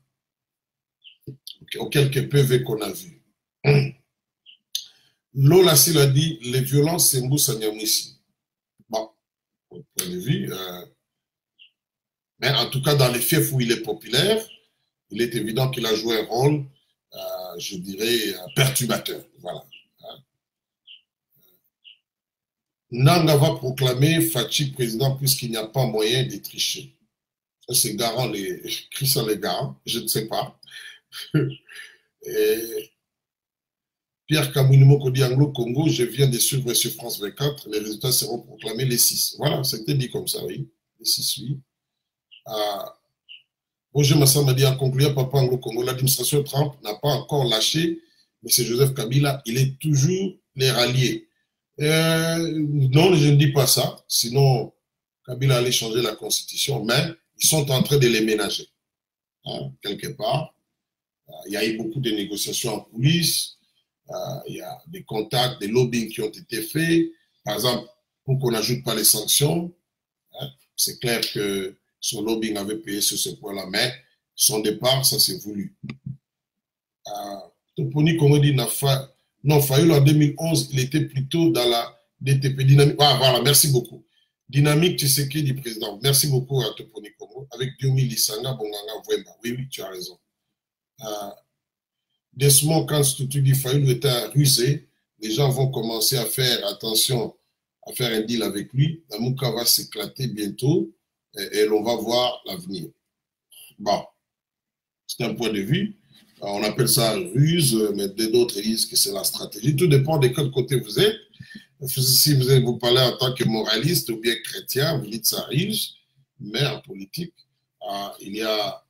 aux quelques PV qu'on a vus. Lola Silla dit, les violences, c'est Moussa Nyamwisi. Bon, au point de vue, mais en tout cas, dans les fiefs où il est populaire, il est évident qu'il a joué un rôle, je dirais, perturbateur. Voilà. Nanga va proclamer Fachi président puisqu'il n'y a pas moyen de tricher. Ça, c'est garant, Christian les garants, je ne sais pas. Et Pierre Kamounimo dit Anglo-Congo, je viens de suivre sur France 24, les résultats seront proclamés les 6. Voilà, c'était dit comme ça, oui. Les 6, oui. Roger Massa m'a dit en concluant, Papa Anglo-Congo, l'administration Trump n'a pas encore lâché M. Joseph Kabila, il est toujours les rallier. Non, je ne dis pas ça, sinon Kabila allait changer la constitution, mais ils sont en train de les ménager, hein, quelque part. Il y a eu beaucoup de négociations en coulisses, il y a des contacts, des lobbying qui ont été faits. Par exemple, pour qu'on n'ajoute pas les sanctions, hein, c'est clair que son lobbying avait payé sur ce point-là, mais son départ, ça s'est voulu. Toponi Kongodi non, Fayoulou en 2011, il était plutôt dans la DTP dynamique. Ah, voilà, merci beaucoup. Dynamique Tshisekedi du président. Merci beaucoup à Toponi Kongo. Avec Diomi Lissanga, Bonganga, Wemba. Oui, oui, tu as raison. Desmond, quand tu dis Fayoulou était rusé, les gens vont commencer à faire attention, à faire un deal avec lui. La Mouka va s'éclater bientôt et l'on va voir l'avenir. Bon, c'est un point de vue. On appelle ça ruse, mais d'autres disent que c'est la stratégie. Tout dépend de quel côté vous êtes. Si vous parlez en tant que moraliste ou bien chrétien, vous dites ça ruse, mais en politique, il y a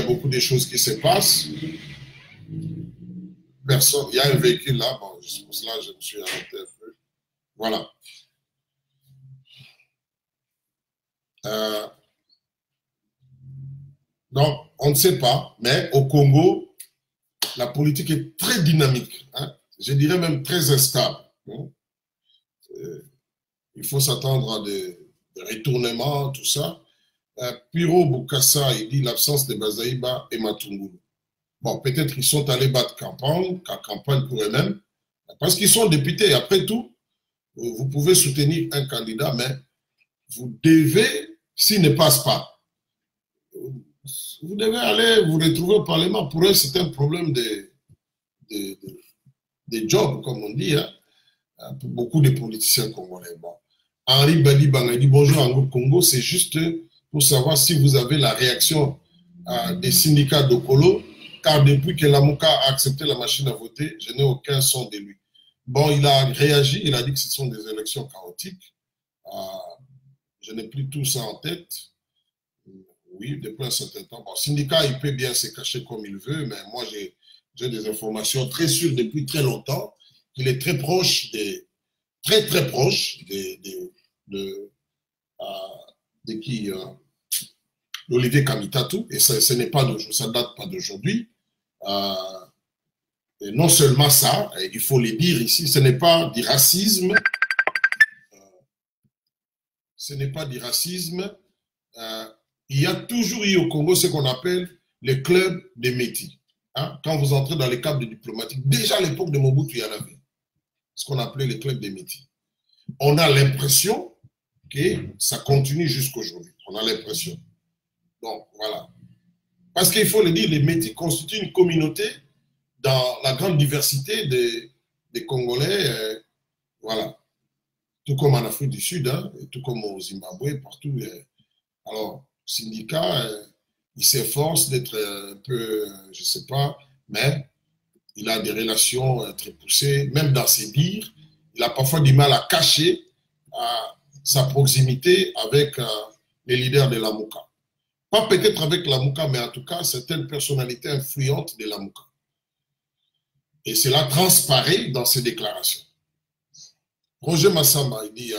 beaucoup de choses qui se passent. Personne, il y a un véhicule là, bon, pour cela je me suis arrêté un peu. Voilà. Donc, on ne sait pas, mais au Congo, la politique est très dynamique, hein, je dirais même très instable. Hein. Il faut s'attendre à des retournements, tout ça. Piro Bukassa, il dit l'absence de Bazaïba et Matungulu. Bon, peut-être qu'ils sont allés battre campagne pour eux-mêmes, parce qu'ils sont députés. Après tout, vous pouvez soutenir un candidat, mais vous devez, s'il ne passe pas, vous devez aller vous retrouver au Parlement. Pour eux, c'est un problème de job, comme on dit, hein, pour beaucoup de politiciens congolais. Bon. Henri Bali dit bonjour Ango Congo, c'est juste pour savoir si vous avez la réaction des syndicats d'Okolo, car depuis que Lamouka a accepté la machine à voter, je n'ai aucun son de lui. Bon, il a réagi, il a dit que ce sont des élections chaotiques. Je n'ai plus tout ça en tête. Oui, depuis un certain temps. Bon, syndicat, il peut bien se cacher comme il veut, mais moi, j'ai des informations très sûres depuis très longtemps qu'il est très proche très proche de qui d'Olivier Kamitatou, et ce n'est pas ça date pas d'aujourd'hui. Et non seulement ça, il faut le dire ici, ce n'est pas du racisme, il y a toujours eu au Congo ce qu'on appelle les clubs des métis. Hein? Quand vous entrez dans les cadres diplomatiques, déjà à l'époque de Mobutu, il y en avait ce qu'on appelait les clubs des métis. On a l'impression que ça continue jusqu'aujourd'hui. On a l'impression. Donc, voilà. Parce qu'il faut le dire, les métis constituent une communauté dans la grande diversité des Congolais. Voilà. Tout comme en Afrique du Sud, hein, et tout comme au Zimbabwe, partout. Alors, syndicat, il s'efforce d'être un peu, je ne sais pas, mais il a des relations très poussées, même dans ses dires. Il a parfois du mal à cacher sa proximité avec les leaders de la Mouka. Pas peut-être avec la Mouka, mais en tout cas, certaines personnalités influentes de la Mouka. Et cela transparaît dans ses déclarations. Roger Massamba, il dit,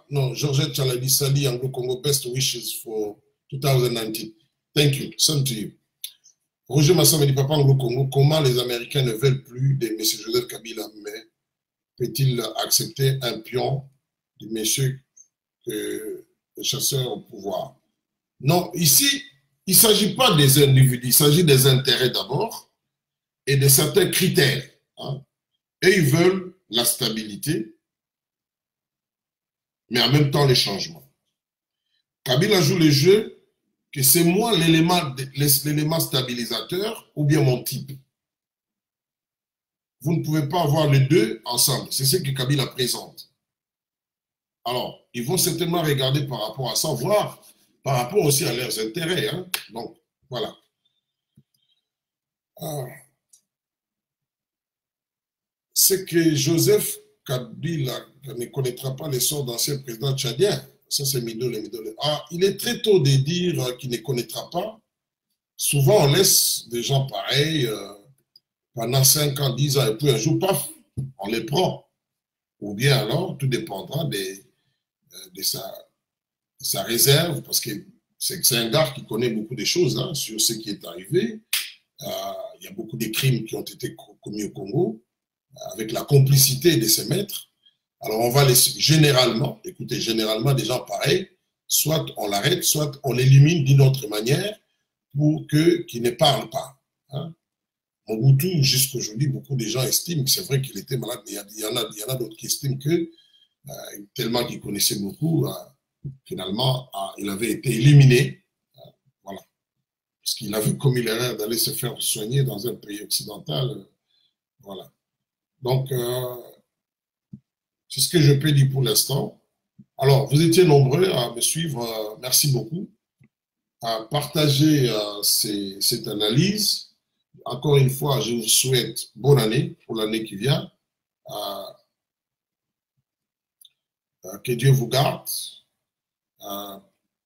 non, Georgette Chaladi Sali, Anglo Congo, best wishes for 2019. Thank you, same to you. Roger Massamba dit, papa Anglo Congo, comment les Américains ne veulent plus de M. Joseph Kabila, mais peut-il accepter un pion du monsieur que les chasseurs au pouvoir? Non, ici, il ne s'agit pas des individus, il s'agit des intérêts d'abord et de certains critères. Hein. Et ils veulent la stabilité, mais en même temps les changements. Kabila joue le jeu que c'est moi l'élément stabilisateur ou bien mon type. Vous ne pouvez pas avoir les deux ensemble. C'est ce que Kabila présente. Alors, ils vont certainement regarder par rapport à ça, voir par rapport aussi à leurs intérêts. Hein. Donc, voilà. C'est que Joseph Kabila ne connaîtra pas les sorts d'anciens présidents tchadiens. Ça, c'est Midole. Ah, il est très tôt de dire qu'il ne connaîtra pas. Souvent, on laisse des gens pareils pendant 5 ans, 10 ans, et puis un jour, paf, on les prend. Ou bien alors, tout dépendra de sa réserve, parce que c'est un gars qui connaît beaucoup de choses hein, sur ce qui est arrivé. Il y a beaucoup de crimes qui ont été commis au Congo, avec la complicité de ses maîtres. Alors, on va laisser généralement, écoutez, généralement, des gens pareils, soit on l'arrête, soit on l'élimine d'une autre manière pour qu'il ne parle pas. Hein. Mobutu, jusqu'aujourd'hui, beaucoup de gens estiment que c'est vrai qu'il était malade. Il y en a d'autres qui estiment que, tellement qu'il connaissait beaucoup, finalement, il avait été éliminé. Voilà. Parce qu'il avait commis l'erreur d'aller se faire soigner dans un pays occidental. Voilà. Donc, c'est ce que je peux dire pour l'instant. Alors, vous étiez nombreux à me suivre. Merci beaucoup. À partager cette analyse. Encore une fois, je vous souhaite bonne année pour l'année qui vient. Que Dieu vous garde.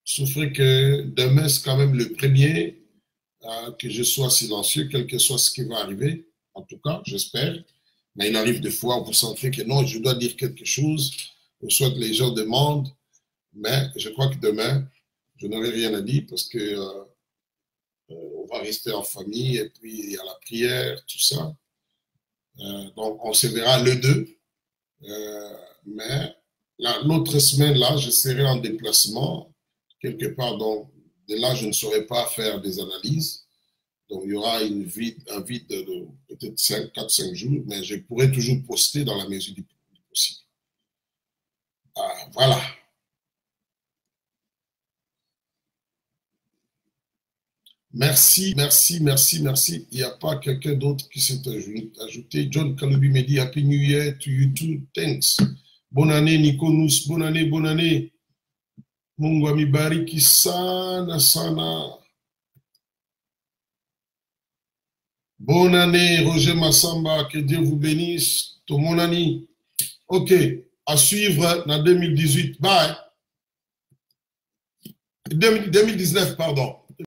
Souffrez que demain, c'est quand même le premier, que je sois silencieux, quel que soit ce qui va arriver. En tout cas, j'espère. Mais il arrive des fois où vous sentez que non, je dois dire quelque chose, ou soit les gens demandent, mais je crois que demain, je n'aurai rien à dire parce que on va rester en famille et puis il y a la prière, tout ça. Donc, on se verra le 2. Mais l'autre semaine, là, je serai en déplacement quelque part. Donc, de là, je ne saurai pas faire des analyses. Donc, il y aura un vide de peut-être 4-5 jours, mais je pourrai toujours poster dans la mesure du possible. Voilà. Merci. Il n'y a pas quelqu'un d'autre qui s'est ajouté. John Kalubi me dit Happy New Year to you too. Thanks. Bonne année, Nikonus. Bonne année. Mungu amibariki sana. Bonne année, Roger Massamba. Que Dieu vous bénisse. Tout mon ami. OK. À suivre en 2018. Bye. 2019, pardon.